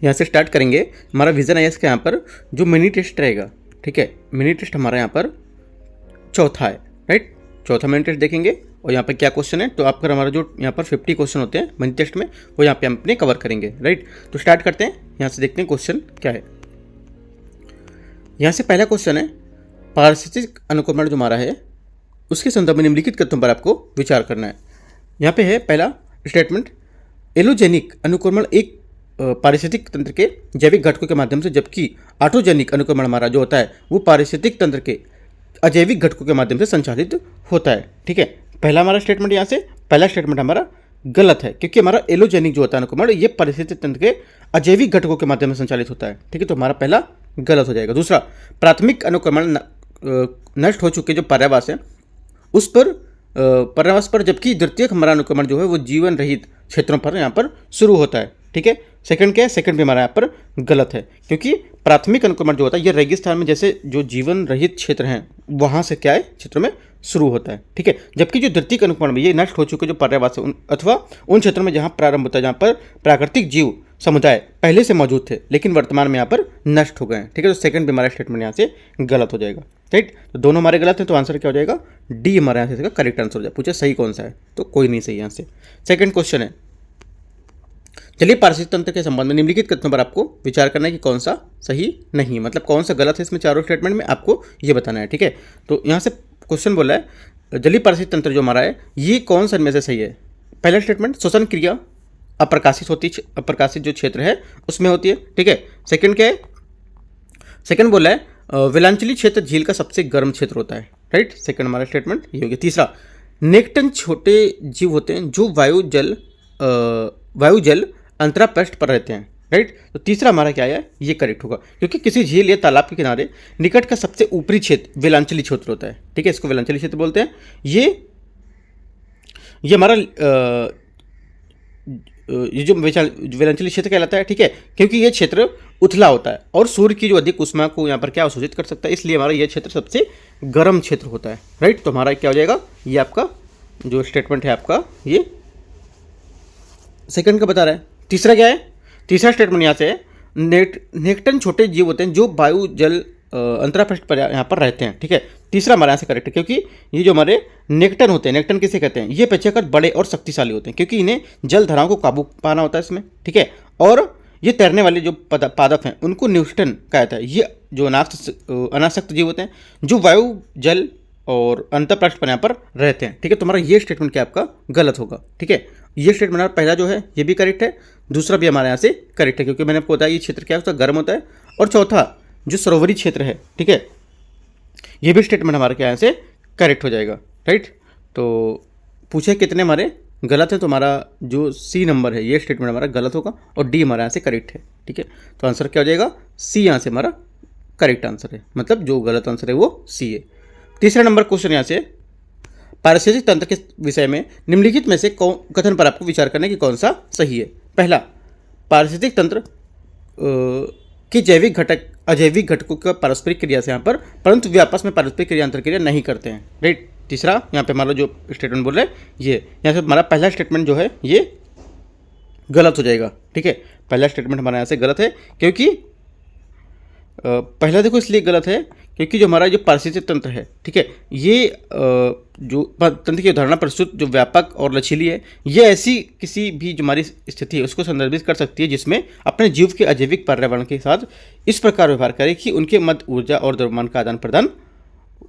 यहाँ से स्टार्ट करेंगे। हमारा विजन आईएएस का यहाँ पर जो मिनी टेस्ट रहेगा, ठीक है, मिनी टेस्ट हमारा यहाँ पर चौथा है, राइट। चौथा मिनी टेस्ट देखेंगे और यहाँ पर क्या क्वेश्चन है, तो आपका हमारा जो यहाँ पर 50 क्वेश्चन होते हैं मिनी टेस्ट में, वो यहाँ पे हम अपने कवर करेंगे, राइट। तो स्टार्ट करते हैं, यहाँ से देखते हैं क्वेश्चन क्या है। यहाँ से पहला क्वेश्चन है, पारिस्थितिक अनुक्रमण जो हमारा है उसके संदर्भ में निम्नलिखित कथनों पर आपको विचार करना है। यहाँ पे है पहला स्टेटमेंट, एलोजेनिक अनुक्रमण एक पारिस्थितिक तंत्र के जैविक घटकों के माध्यम से, जबकि ऑटोजेनिक अनुक्रमण हमारा जो होता है वो पारिस्थितिक तंत्र के अजैविक घटकों के माध्यम से संचालित होता है, ठीक है। पहला हमारा स्टेटमेंट, यहाँ से पहला स्टेटमेंट हमारा गलत है, क्योंकि हमारा एलोजेनिक जो होता है अनुक्रमण ये पारिस्थितिक तंत्र के अजैविक घटकों के माध्यम से संचालित होता है, ठीक है। तो हमारा पहला गलत हो जाएगा। दूसरा, प्राथमिक अनुक्रमण नष्ट हो चुके जो पर्यावास है उस पर पर्यावास पर, जबकि द्वितीयक हमारा अनुक्रमण जो है वो जीवन रहित क्षेत्रों पर यहाँ पर शुरू होता है, ठीक है। सेकंड क्या है, सेकंड भी हमारा यहाँ पर गलत है, क्योंकि प्राथमिक अनुक्रमण जो होता है ये रेगिस्तान में जैसे जो जीवन रहित क्षेत्र हैं वहाँ से क्या है क्षेत्रों में शुरू होता है, ठीक है। जबकि जो द्वितीयक अनुक्रमण में ये नष्ट हो चुके जो पर्यावास है अथवा उन क्षेत्रों में जहाँ प्रारंभ होता है, जहाँ पर प्राकृतिक जीव समुदाय पहले से मौजूद थे लेकिन वर्तमान में यहाँ पर नष्ट हो गए हैं, ठीक है। तो सेकंड भी हमारा स्टेटमेंट यहाँ से गलत हो जाएगा, राइट। तो दोनों हमारे गलत हैं, तो आंसर क्या हो जाएगा, डी हमारे यहाँ से करेक्ट आंसर हो जाएगा। पूछे सही कौन सा है, तो कोई नहीं सही यहाँ से। सेकंड क्वेश्चन है, चलिए पारिस्थितिक तंत्र के संबंध में निम्नलिखित कथनों पर आपको विचार करना है कि कौन सा सही नहीं, मतलब कौन सा गलत है इसमें चारों स्टेटमेंट में आपको ये बताना है, ठीक है। तो यहाँ से क्वेश्चन बोला है जलीय पारिस्थितिक तंत्र जो हमारा है ये कौन सा इनमें से सही है। पहला स्टेटमेंट, श्वसन क्रिया अप्रकाशित होती, अप्रकाशित जो क्षेत्र है उसमें होती है, ठीक है। सेकंड क्या है, सेकंड बोला है वेलांचली क्षेत्र झील का सबसे गर्म क्षेत्र होता है, राइट। सेकंड हमारा स्टेटमेंट ये हो गया। तीसरा, नेक्टन छोटे जीव होते हैं जो वायु जल अंतरापृष्ठ पर रहते हैं, राइट। तो तीसरा हमारा क्या है, ये करेक्ट होगा, क्योंकि किसी झील या तालाब के किनारे निकट का सबसे ऊपरी क्षेत्र वेलांचली क्षेत्र होता है, ठीक है। इसको वेलांचली क्षेत्र बोलते हैं। ये हमारा ये जो वेलांचली क्षेत्र कहलाता है, ठीक है, क्योंकि ये क्षेत्र उथला होता है और सूर्य की जो अधिक उष्मा को यहाँ पर क्या अवशोषित कर सकता है, इसलिए हमारा ये क्षेत्र सबसे गर्म क्षेत्र होता है, राइट। तो हमारा क्या हो जाएगा, ये आपका जो स्टेटमेंट है आपका ये सेकंड का बता रहा है। तीसरा क्या है, तीसरा स्टेटमेंट यहाँ से है नेक्टन छोटे जीव होते हैं जो वायु जल अंतरापृष्ठ पर यहाँ पर रहते हैं, ठीक है। तीसरा हमारे यहाँ से करेक्ट है, क्योंकि ये जो हमारे नेक्टन होते हैं, नेक्टन किसे कहते हैं, ये अपेक्षाकृत बड़े और शक्तिशाली होते हैं क्योंकि इन्हें जल धाराओं को काबू पाना होता है इसमें, ठीक है। और ये तैरने वाले जो पादप हैं उनको न्यूस्टन कहा जाता है। ये जो अनासक्त जीव होते हैं जो वायु जल और अंतरपृष्ठ पर यहाँ पर रहते हैं, ठीक है। तुम्हारा ये स्टेटमेंट क्या आपका गलत होगा, ठीक है। ये स्टेटमेंट हमारा पहला जो है ये भी करेक्ट है, दूसरा भी हमारे यहाँ से करेक्ट है, क्योंकि मैंने आपको बताया ये क्षेत्र क्या होता है, गर्म होता है। और चौथा जो सरोवरी क्षेत्र है, ठीक है, ये भी स्टेटमेंट हमारे क्या यहाँ से करेक्ट हो जाएगा, राइट। तो पूछे कितने हमारे गलत है, तो हमारा जो सी नंबर है ये स्टेटमेंट हमारा गलत होगा और डी हमारे यहाँ से करेक्ट है, ठीक है। तो आंसर क्या हो जाएगा, सी यहाँ से हमारा करेक्ट आंसर है, मतलब जो गलत आंसर है वो सी है। तीसरा नंबर क्वेश्चन यहाँ से, पारिस्थितिक तंत्र के विषय में निम्नलिखित में से कथन पर आपको विचार करना है कि कौन सा सही है। पहला, पारिस्थितिक तंत्र के जैविक घटक अजैविक घटकों का पारस्परिक क्रिया से यहाँ पर, परंतु वे आपस में पारस्परिक क्रिया अंतर क्रिया नहीं करते हैं, राइट। तीसरा यहाँ पे हमारा जो स्टेटमेंट बोल रहे हैं ये यहाँ से हमारा पहला स्टेटमेंट जो है ये गलत हो जाएगा, ठीक है। पहला स्टेटमेंट हमारा यहाँ से गलत है, क्योंकि पहला देखो इसलिए गलत है क्योंकि जो हमारा जो पारिस्थितिक तंत्र है, ठीक है, ये जो तंत्र की अवधारणा प्रस्तुत जो व्यापक और लचीली है, ये ऐसी किसी भी जो हमारी स्थिति है उसको संदर्भित कर सकती है जिसमें अपने जीव के अजैविक पर्यावरण के साथ इस प्रकार व्यवहार करे कि उनके मध्य ऊर्जा और द्रव्यमान का आदान प्रदान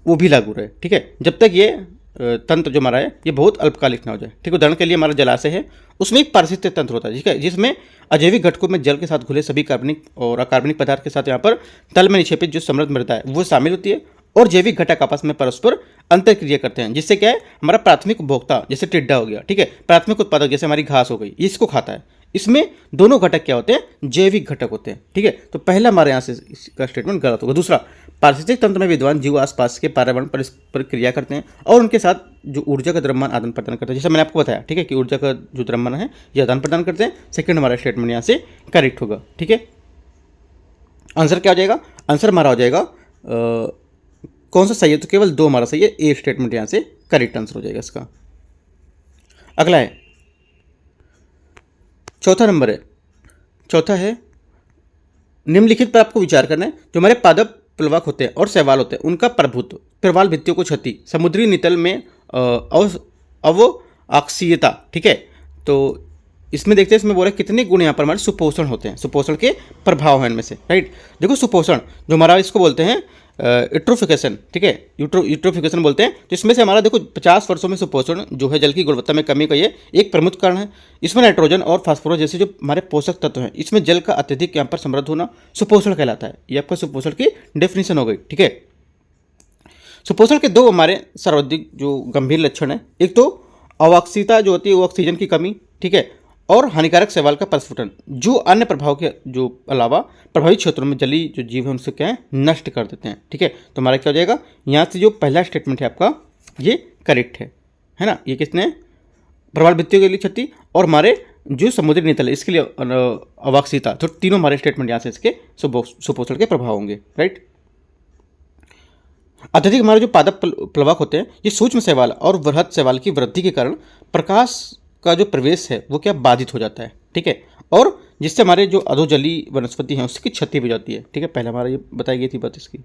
वो भी लागू रहे, ठीक है। जब तक ये तंत्र जो हमारा है ये बहुत अल्पकालिक ना हो जाए, ठीक है। उदाहरण के लिए हमारा जलाशय है, उसमें एक पारिस्थितिक तंत्र होता है, ठीक है, जिसमें अजैविक घटकों में जल के साथ घुले सभी कार्बनिक और अकार्बनिक पदार्थ के साथ यहाँ पर तल में निक्षेपित जो समृद्ध मृदा है वो शामिल होती है और जैविक घटक आपस में परस्पर अंतर क्रिया करते हैं, जिससे क्या है हमारा प्राथमिक उपभोक्ता जैसे टिड्डा हो गया, ठीक है, प्राथमिक उत्पादक जैसे हमारी घास हो गई, इसको खाता है। इसमें दोनों घटक क्या होते हैं, जैविक घटक होते हैं, ठीक है। तो पहला हमारे यहाँ से इसका स्टेटमेंट गलत होगा। दूसरा, पारिस्थितिक तंत्र में विद्वान जीव आसपास के पर्यावरण पर क्रिया करते हैं और उनके साथ जो ऊर्जा का द्रव्यमान आदान प्रदान करते हैं, जैसे मैंने आपको बताया, ठीक है, कि ऊर्जा का जो द्रव्यमान है ये आदान प्रदान करते हैं। सेकंड हमारा स्टेटमेंट यहाँ से करेक्ट होगा, ठीक है। आंसर क्या हो जाएगा, आंसर हमारा हो जाएगा कौन सा सही है, तो केवल दो हमारा सही है, ए स्टेटमेंट यहाँ से करेक्ट आंसर हो जाएगा इसका। अगला है चौथा नंबर है, चौथा है निम्नलिखित पर आपको विचार करना है। जो हमारे पादप प्लवक होते हैं और शैवाल होते हैं उनका प्रभुत्व, प्रवाल भित्तियों को क्षति, समुद्री नितल में अवऑक्सीयता, ठीक है। तो इसमें देखते हैं, इसमें बोला कितने गुण यहाँ पर हमारे सुपोषण होते हैं, सुपोषण के प्रभाव हैं इनमें से, राइट। देखो सुपोषण जो हमारा इसको बोलते हैं यूट्रोफिकेशन, ठीक है, यूट्रोफिकेशन बोलते हैं। तो इसमें से हमारा देखो 50 वर्षों में सुपोषण जो है जल की गुणवत्ता में कमी का ये एक प्रमुख कारण है। इसमें नाइट्रोजन और फास्फोरस जैसे जो हमारे पोषक तत्व हैं, इसमें जल का अत्यधिक यहाँ पर समृद्ध होना सुपोषण कहलाता है। ये आपका सुपोषण की डेफिनेशन हो गई, ठीक है। सुपोषण के दो हमारे सर्वाधिक जो गंभीर लक्षण है, एक तो अवाक्सीता जो होती है वो ऑक्सीजन की कमी, ठीक है, और हानिकारक शैवाल का प्रस्फुटन, जो अन्य प्रभाव के जो अलावा प्रभावित क्षेत्रों में जलीय जो जीव है उनसे क्या है नष्ट कर देते हैं, ठीक है। तो हमारा क्या हो जाएगा, यहाँ से जो पहला स्टेटमेंट है आपका ये करेक्ट है ना। ये किसने, प्रवाल भित्तियों के लिए क्षति और हमारे जो समुद्री नितल है इसके लिए अवाक्सीता, तो तीनों हमारे स्टेटमेंट यहाँ से इसके सुपोषण के प्रभाव होंगे, राइट। अत्यधिक हमारे जो पादप प्लवक होते हैं ये सूक्ष्म शैवाल और वृहद शैवाल की वृद्धि के कारण प्रकाश का जो प्रवेश है वो क्या बाधित हो जाता है, ठीक है, और जिससे हमारे जो अधोजलीय वनस्पति हैं उसकी क्षति भी जाती है, ठीक है। पहले हमारा ये बताई गई थी बात इसकी।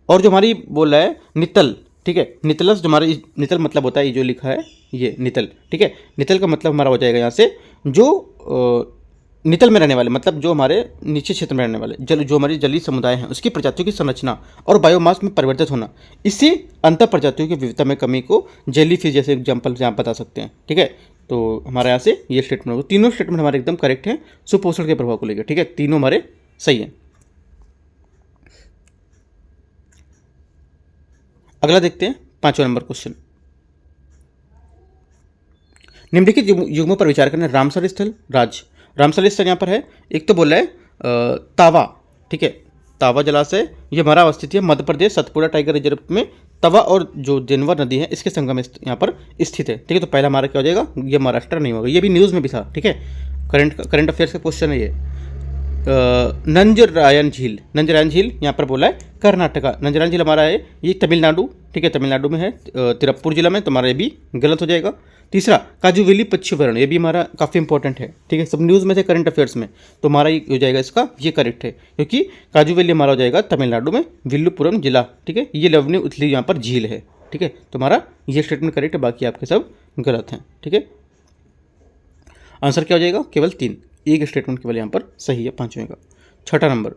और जो हमारी बोल रहा है नितल, ठीक है, नितलस जो हमारे नितल मतलब होता है ये जो लिखा है ये नितल, ठीक है। नितल का मतलब हमारा हो जाएगा यहाँ से जो नितल में रहने वाले, मतलब जो हमारे नीचे क्षेत्र में रहने वाले जल जो हमारी जलीय समुदाय हैं उसकी प्रजातियों की संरचना और बायोमास में परिवर्तित होना, इससे अंतर प्रजातियों की विविधता में कमी को जेली फिश जैसे एग्जाम्पल यहाँ बता सकते हैं, ठीक है। तो हमारे यहाँ से ये स्टेटमेंट होगा, तीनों स्टेटमेंट हमारे एकदम करेक्ट हैं सुपोषण के प्रभाव को लेकर, ठीक है, तीनों हमारे सही हैं। अगला देखते हैं 5वां नंबर क्वेश्चन। निम्नलिखित युग्मों पर विचार करना, रामसर स्थल, राज्य। रामसर स्थल यहाँ पर है, एक तो बोल रहा है तावा, ठीक है, तावा जलाशय ये हमारा अवस्थित है मध्य प्रदेश सतपुड़ा टाइगर रिजर्व में। तवा और जो देनवर नदी है इसके संगम में यहाँ पर स्थित है, ठीक है। तो पहला हमारा क्या हो जाएगा, ये महाराष्ट्र नहीं होगा, ये भी न्यूज़ में भी था, ठीक है, करंट अफेयर्स का क्वेश्चन है ये। नंजरायन झील, नंजरायन झील यहाँ पर बोला है कर्नाटका, नंजरायन झील हमारा है ये तमिलनाडु, ठीक है, तमिलनाडु में है, तिरुप्पुर जिला में, तो हमारा ये भी गलत हो जाएगा। तीसरा काजूवेली पक्षी वर्ण, ये भी हमारा काफ़ी इंपॉर्टेंट है, ठीक है, सब न्यूज़ में थे करंट अफेयर्स में, तो हमारा ये हो जाएगा इसका ये करेक्ट है, क्योंकि काजूवेली हमारा हो जाएगा तमिलनाडु में विल्लुपुरम जिला, ठीक है। ये लवनी उथली यहाँ पर झील है, ठीक है, तो हमारा ये स्टेटमेंट करेक्ट है, बाकी आपके सब गलत हैं, ठीक है। आंसर क्या हो जाएगा, केवल 3, एक स्टेटमेंट केवल यहाँ पर सही है 5वें का। 6वां नंबर,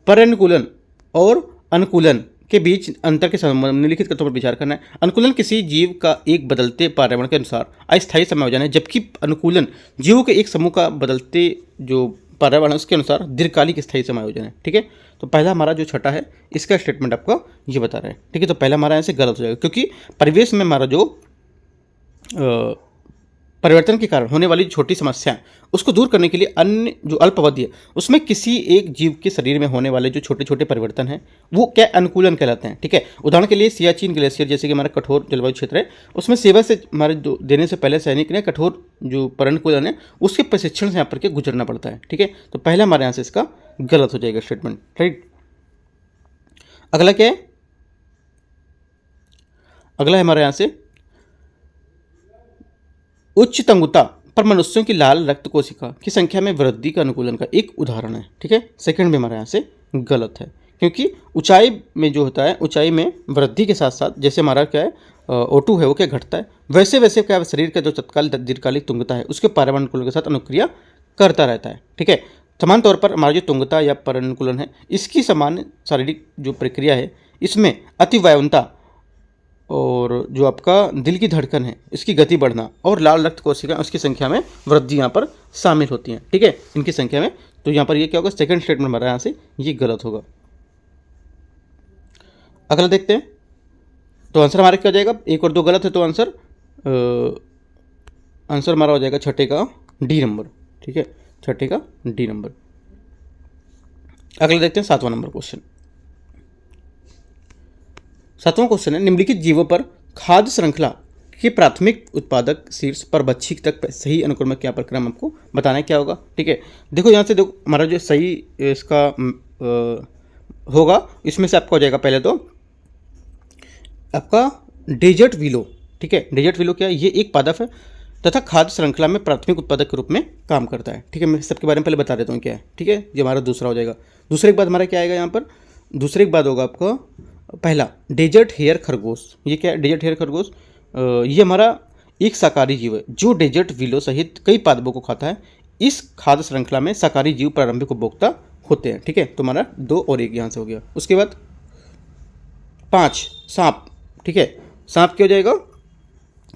परनुकूलन और अनुकूलन के बीच अंतर के संबंध निम्नलिखित तथ्यों पर विचार करना है। अनुकूलन किसी जीव का एक बदलते पर्यावरण के अनुसार अस्थायी समायोजन है, जबकि अनुकूलन जीवों के एक समूह का बदलते जो पर्यावरण है उसके अनुसार दीर्घकालिक स्थायी समायोजन है, ठीक है। तो पहला हमारा जो 6 है इसका स्टेटमेंट आपका ये बता रहा है, ठीक है। तो पहला हमारा यहाँ से गलत हो जाएगा, क्योंकि परिवेश में हमारा जो परिवर्तन के कारण होने वाली छोटी समस्याएं उसको दूर करने के लिए अन्य जो अल्पावधि है उसमें किसी एक जीव के शरीर में होने वाले जो छोटे छोटे परिवर्तन हैं वो क्या अनुकूलन कहलाते हैं, ठीक है। उदाहरण के लिए सियाचिन ग्लेशियर जैसे कि हमारा कठोर जलवायु क्षेत्र है, उसमें सेवा से हमारे देने से पहले सैनिक ने कठोर जो परनुकूलन है उसके प्रशिक्षण से यहाँ पर के गुजरना पड़ता है, ठीक है। तो पहला हमारे यहाँ से इसका गलत हो जाएगा स्टेटमेंट, राइट। अगला क्या है, अगला है हमारे यहाँ से उच्च तंगुता पर मनुष्यों की लाल रक्त कोशिका की संख्या में वृद्धि का अनुकूलन का एक उदाहरण है, ठीक है। सेकंड में हमारे यहाँ से गलत है, क्योंकि ऊंचाई में जो होता है ऊंचाई में वृद्धि के साथ साथ जैसे हमारा क्या है O2 है वो क्या घटता है, वैसे वैसे क्या शरीर का जो तत्काल दीर्घकालिक तुंगता है उसके पर्यावरण अनुकूलन के साथ अनुक्रिया करता रहता है, ठीक है। समान तौर पर हमारा जो तुंगता या परनुकूलन है इसकी सामान्य शारीरिक जो प्रक्रिया है इसमें अतिवायुनता और जो आपका दिल की धड़कन है इसकी गति बढ़ना और लाल रक्त कोशिका उसकी संख्या में वृद्धि यहाँ पर शामिल होती हैं, ठीक है, इनकी संख्या में। तो यहाँ पर ये क्या होगा, सेकंड स्टेटमेंट हमारा यहाँ से ये गलत होगा। अगला देखते हैं, तो आंसर हमारा क्या हो जाएगा, 1 और 2 गलत है, तो आंसर हमारा हो जाएगा 6 का डी नंबर, ठीक है, 6 का डी नंबर। अगला देखते हैं 7वां नंबर क्वेश्चन। 7वां क्वेश्चन है, निम्नलिखित जीवों पर खाद्य श्रृंखला के प्राथमिक उत्पादक शीर्ष पर बच्ची तक सही अनुक्रम क्या प्रक्रम आपको बताना है क्या होगा, ठीक है। देखो यहाँ से देखो हमारा जो सही इसका होगा इसमें से आपका हो जाएगा पहले तो आपका डेजर्ट विलो, ठीक है। डेजर्ट विलो क्या है, ये एक पादप है तथा खाद्य श्रृंखला में प्राथमिक उत्पादक के रूप में काम करता है। ठीक है, मैं सबके बारे में पहले बता देता हूँ क्या है। ठीक है, ये हमारा दूसरा हो जाएगा। दूसरे के बाद हमारा क्या आएगा यहाँ पर, दूसरे के बाद होगा आपका पहला डेजर्ट हेयर खरगोश। ये क्या है, डेजर्ट हेयर खरगोश ये हमारा एक शाकाहारी जीव है जो डेजर्ट विलो सहित कई पादपों को खाता है। इस खाद्य श्रृंखला में शाकाहारी जीव प्रारंभिक उपभोक्ता होते हैं। ठीक है, तो हमारा 2 और 1 यहाँ से हो गया। उसके बाद 5 सांप। ठीक है, सांप क्या हो जाएगा,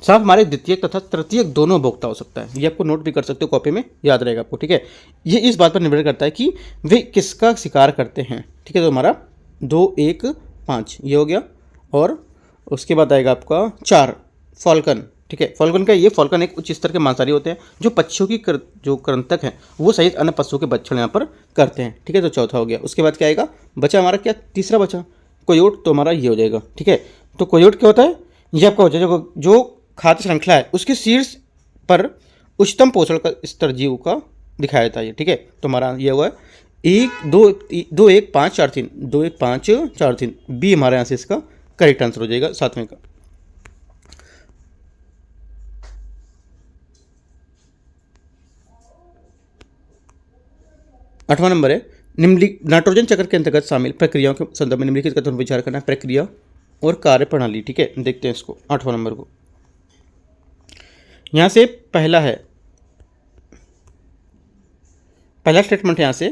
सांप हमारे द्वितीयक तथा तृतीयक दोनों उपभोक्ता हो सकता है। ये आपको नोट भी कर सकते हो, कॉपी में याद रहेगा आपको। ठीक है, ये इस बात पर निर्भर करता है कि वे किसका शिकार करते हैं। ठीक है, तो हमारा 2 1 5 ये हो गया। और उसके बाद आएगा आपका 4 फॉल्कन। ठीक है, फॉल्कन का ये फॉल्कन एक उच्च स्तर के मांसाहारी होते हैं जो पक्षियों की जो कृंतक हैं वो सहित अन्य पशुओं के बच्चों यहाँ पर करते हैं। ठीक है, तो चौथा हो गया। उसके बाद क्या आएगा, बचा हमारा क्या, तीसरा बचा कोयोट। तो हमारा ये हो जाएगा। ठीक है, तो कोयोट क्या होता है, ये आपका हो जाएगा जो खाद्य श्रृंखला है उसके शीर्ष पर उच्चतम पोषण का स्तर जीव का दिखाया जाता है। ठीक है, तो हमारा ये हुआ 1 2 1 5 4 3 2 1 5 4 3 बी हमारे यहाँ से इसका करेक्ट आंसर हो जाएगा 7वें का। आठवां नंबर है नाइट्रोजन चक्र के अंतर्गत शामिल प्रक्रियाओं के संदर्भ में निम्नलिखित कथन पर विचार करना है, प्रक्रिया और कार्य प्रणाली। ठीक है, देखते हैं इसको 8वां नंबर को। यहां से पहला है, पहला स्टेटमेंट यहां से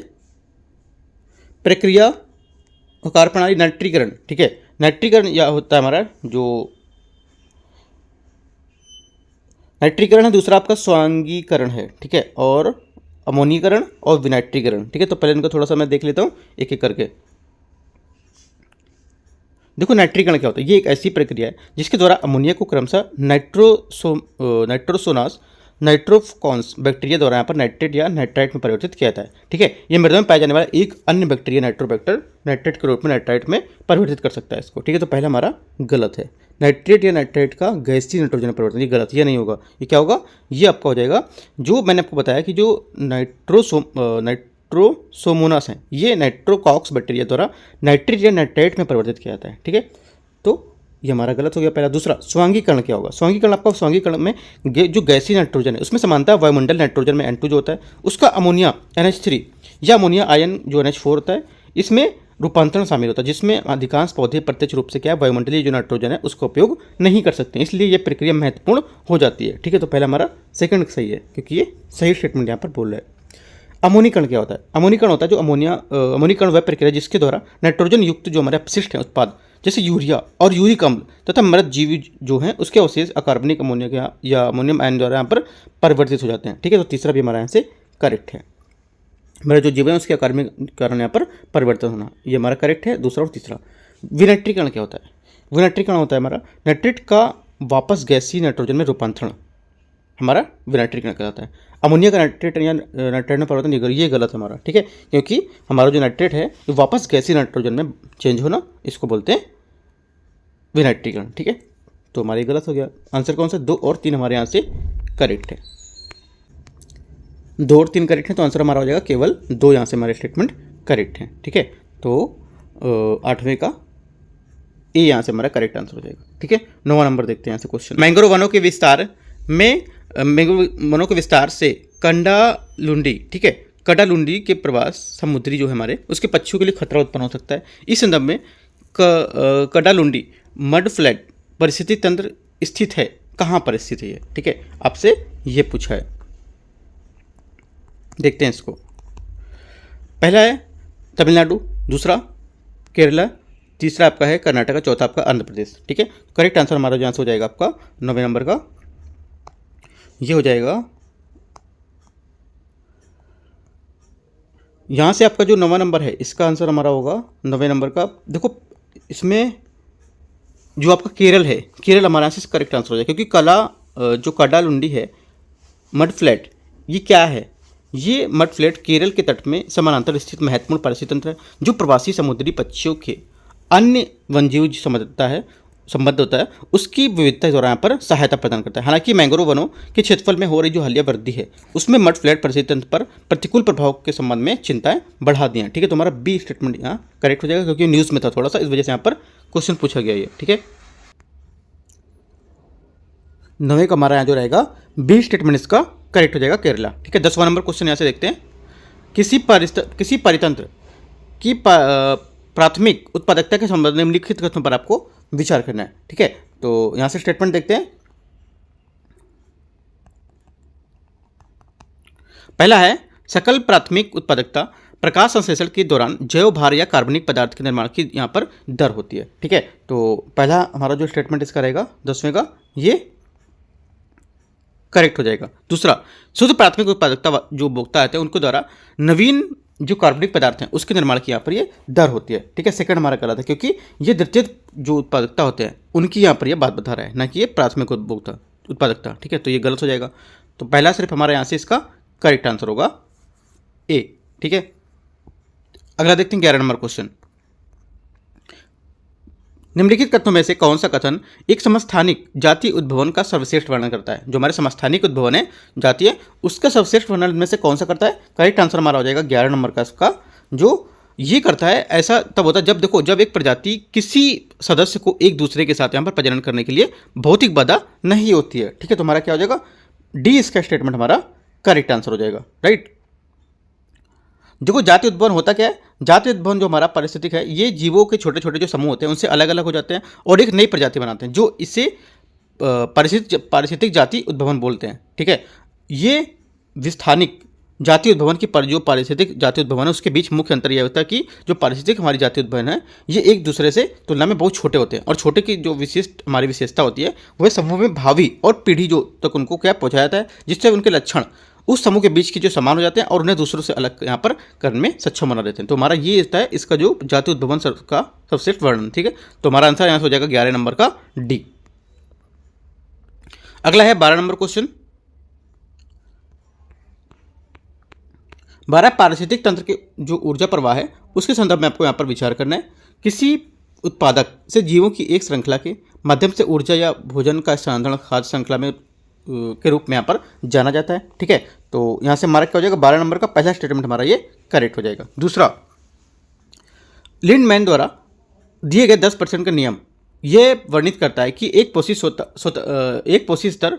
प्रक्रिया और कार्य प्रणाली नाइट्रीकरण। ठीक है, नाइट्रीकरण या होता है हमारा जो नाइट्रीकरण है, दूसरा आपका स्वांगीकरण है। ठीक है, और अमोनीकरण और विनाइट्रीकरण। ठीक है, तो पहले इनको थोड़ा सा मैं देख लेता हूँ एक एक करके। देखो नाइट्रीकरण क्या होता है, ये एक ऐसी प्रक्रिया है जिसके द्वारा अमोनिया को क्रमशः नाइट्रोसोनास नाइट्रोफॉन्स बैक्टीरिया द्वारा यहाँ पर नाइट्रेट या नाइट्राइट में परिवर्तित किया जाता है। ठीक है, ये मृदा में पाया जाने वाला एक अन्य बैक्टीरिया नाइट्रोबैक्टर नाइट्रेट के रूप में नाइट्राइट में परिवर्तित कर सकता है इसको। ठीक है, तो पहला हमारा गलत है, नाइट्रेट या नाइट्राइट का गैसीय नाइट्रोजन परिवर्तन, ये गलत, ये नहीं होगा। ये क्या होगा, ये आपका हो जाएगा जो मैंने आपको बताया कि जो नाइट्रोसोमोनास हैं ये नाइट्रोकॉक्स बैक्टीरिया द्वारा नाइट्रेट या नाइट्राइट में परिवर्तित किया जाता है। ठीक है, तो ये हमारा गलत हो गया पहला। दूसरा स्वांगीकरण क्या होगा, स्वांगीकरण आपका स्वांगीकरण में जो गैसीय नाइट्रोजन है उसमें समानता है वायुमंडल नाइट्रोजन में N2 जो होता है उसका अमोनिया NH3 या अमोनिया आयन जो NH4 होता है इसमें रूपांतरण शामिल होता है, जिसमें अधिकांश पौधे प्रत्यक्ष रूप से क्या है वायुमंडलीय जो नाइट्रोजन है उसका उपयोग नहीं कर सकते, इसलिए ये प्रक्रिया महत्वपूर्ण हो जाती है। ठीक है, तो पहला हमारा सेकंड सही है क्योंकि ये सही स्टेटमेंट यहाँ पर बोल रहा है। अमोनीकरण क्या होता है, अमोनीकरण होता है जो अमोनीकरण वह प्रक्रिया जिसके द्वारा नाइट्रोजन युक्त जो हमारे अपशिष्ट हैं उत्पाद जैसे यूरिया और यूरिक अम्ल तथा मृत जीवी जो हैं उसके अवशेष अकार्बनिक अमोनिया या अमोनियम आयन द्वारा यहाँ पर परिवर्तित हो जाते हैं। ठीक है, तो तीसरा भी हमारा यहाँ से करेक्ट है, मेरा जो जीव है उसके अकार्बनिक कारण यहाँ पर परिवर्तन होना, ये हमारा करेक्ट है दूसरा और तीसरा। विनाइट्रीकरण क्या होता है, विनाइट्रीकरण होता है हमारा नाइट्रेट का वापस गैसीय नाइट्रोजन में रूपांतरण, हमारा विनाइट्रीकरण कहलाता है। अमोनिया का नाइट्रेट या नाइट्रेट में परिवर्तन ये गलत है हमारा। ठीक है, क्योंकि हमारा जो नाइट्रेट है वो वापस गैसीय नाइट्रोजन में चेंज होना इसको बोलते हैं विनाइट्रीकरण। ठीक है, तो हमारे गलत हो गया। आंसर कौन सा, 2 और 3 हमारे यहाँ से करेक्ट है, 2 और 3 करेक्ट है, तो आंसर हमारा हो जाएगा केवल 2 यहाँ से हमारे स्टेटमेंट करेक्ट हैं। ठीक है, तो 8वें का ए यहाँ से हमारा करेक्ट आंसर हो जाएगा। ठीक है, 9वां नंबर देखते हैं यहाँ से क्वेश्चन। मैंग्रोव वनों के विस्तार में वनों के विस्तार से कंडालुंडी, ठीक है, कंडालुंडी के प्रवास समुद्री जो है हमारे उसके पक्षियों के लिए खतरा उत्पन्न हो सकता है। इस संदर्भ में कंडालुंडी मड फ्लैट परिस्थिति तंत्र स्थित है, कहाँ पर स्थित है ये। ठीक है, आपसे ये पूछा है, देखते हैं इसको। पहला है तमिलनाडु, दूसरा केरला, तीसरा आपका है कर्नाटक, चौथा आपका आंध्र प्रदेश। ठीक है, करेक्ट आंसर हमारा जो आंसर हो जाएगा आपका 9वें नंबर का ये हो जाएगा। यहाँ से आपका जो 9वां नंबर है इसका आंसर हमारा होगा 9वें नंबर का। देखो इसमें जो आपका केरल है, केरल हमारे यहाँ से करेक्ट आंसर हो जाएगा, क्योंकि जो कंडालुंडी है मड फ्लैट ये क्या है, ये मड फ्लैट केरल के तट में समानांतर स्थित महत्वपूर्ण पारिस्थितिक तंत्र है जो प्रवासी समुद्री पक्षियों के अन्य वन्यजीव संबद्ध होता है उसकी विविधता द्वारा यहाँ पर सहायता प्रदान करता है। हालांकि मैंग्रोव वनों के क्षेत्रफल में हो रही जो हालिया वृद्धि है उसमें मड फ्लैट पारिस्थितिक तंत्र पर प्रतिकूल प्रभाव के संबंध में चिंताएं बढ़ा दी हैं। ठीक है, तो हमारा बी स्टेटमेंट यहाँ करेक्ट हो जाएगा क्योंकि न्यूज़ में था थोड़ा सा, इस वजह से यहाँ पर क्वेश्चन पूछा गया ये। ठीक है, 9वें का हमारा यहाँ जो रहेगा बी स्टेटमेंट इसका करेक्ट हो जाएगा, केरला। ठीक है, 10वां नंबर क्वेश्चन यहाँ से देखते हैं। किसी परितंत्र की प्राथमिक उत्पादकता के संबंध में निम्नलिखित कथनों पर आपको विचार करना है। ठीक है, तो यहाँ से स्टेटमेंट देखते हैं। पहला है, सकल प्राथमिक उत्पादकता प्रकाश संश्लेषण के दौरान जैव भार या कार्बनिक पदार्थ के निर्माण की यहाँ पर दर होती है। ठीक है, तो पहला हमारा जो स्टेटमेंट इसका रहेगा 10वें का, ये करेक्ट हो जाएगा। दूसरा, शुद्ध प्राथमिक उत्पादकता जो उपभोक्ता आते हैं उनको द्वारा नवीन जो कार्बनिक पदार्थ हैं उसके निर्माण की यहाँ पर ये दर होती है। ठीक है, सेकंड हमारा गलत है, क्योंकि ये द्वितीय जो उत्पादकता होते हैं उनकी यहाँ पर ये बात बता रहा है, ना कि ये प्राथमिक उपभोक्ता उत्पादकता। ठीक है, तो ये गलत हो जाएगा। तो पहला सिर्फ हमारे यहाँ से इसका करेक्ट आंसर होगा ए। ठीक है, अगला देखते हैं 11 नंबर क्वेश्चन। निम्नलिखित कथनों में से कौन सा कथन एक समस्थानिक जातीय उद्भवन का सर्वश्रेष्ठ वर्णन करता है? जो हमारे समस्थानिक उद्भवन है जातीय, उसका सर्वश्रेष्ठ वर्णन में से कौन सा करता है? करेक्ट आंसर हमारा हो जाएगा 11 नंबर का इसका, जो ये करता है। ऐसा तब होता है जब देखो, जब एक प्रजाति किसी सदस्य को एक दूसरे के साथ यहाँ पर प्रजनन करने के लिए भौतिक बाधा नहीं होती है। ठीक है, तो हमारा क्या हो जाएगा? डी इसका स्टेटमेंट हमारा करेक्ट आंसर हो जाएगा। राइट, देखो जाति उद्भवन होता क्या है? जाति उद्भवन जो हमारा पारिस्थितिक है, ये जीवों के छोटे छोटे जो समूह होते हैं उनसे अलग अलग हो जाते हैं और एक नई प्रजाति बनाते हैं, जो इसे पारिस्थितिक जाति उद्भवन बोलते हैं। ठीक है, ये विस्थानिक जाति उद्भवन की जो पारिस्थितिक जाति उद्भवन है उसके बीच मुख्य अंतर यह होता है कि जो पारिस्थितिक हमारी जाति उद्भवन है ये एक दूसरे से तुलना में बहुत छोटे होते हैं, और छोटे की जो विशिष्ट हमारी विशेषता होती है वह समूह में भावी और पीढ़ी जो तक उनको क्या पहुँचाया जाता है, जिससे उनके लक्षण उस समूह के बीच की जो समान हो जाते हैं और उन्हें दूसरों से अलग यहाँ पर करने में सक्षम बना देते हैं। तो हमारा ये होता है इसका जो जाति उद्भवन का सर्वश्रेष्ठ वर्णन। ठीक है, तो हमारा आंसर यहाँ से हो जाएगा 11 नंबर का डी। अगला है 12 नंबर क्वेश्चन। 12, पारिस्थितिक तंत्र के जो ऊर्जा प्रवाह है उसके संदर्भ में आपको यहाँ पर विचार करना है। किसी उत्पादक से जीवों की एक श्रृंखला के माध्यम से ऊर्जा या भोजन का स्थानांतरण खाद्य श्रृंखला में के रूप में यहाँ पर जाना जाता है। ठीक है, तो यहाँ से हमारा क्या हो जाएगा? 12 नंबर का पहला स्टेटमेंट हमारा ये करेक्ट हो जाएगा। दूसरा, लिंडमैन द्वारा दिए गए 10% का नियम ये वर्णित करता है कि एक पोषी स्तर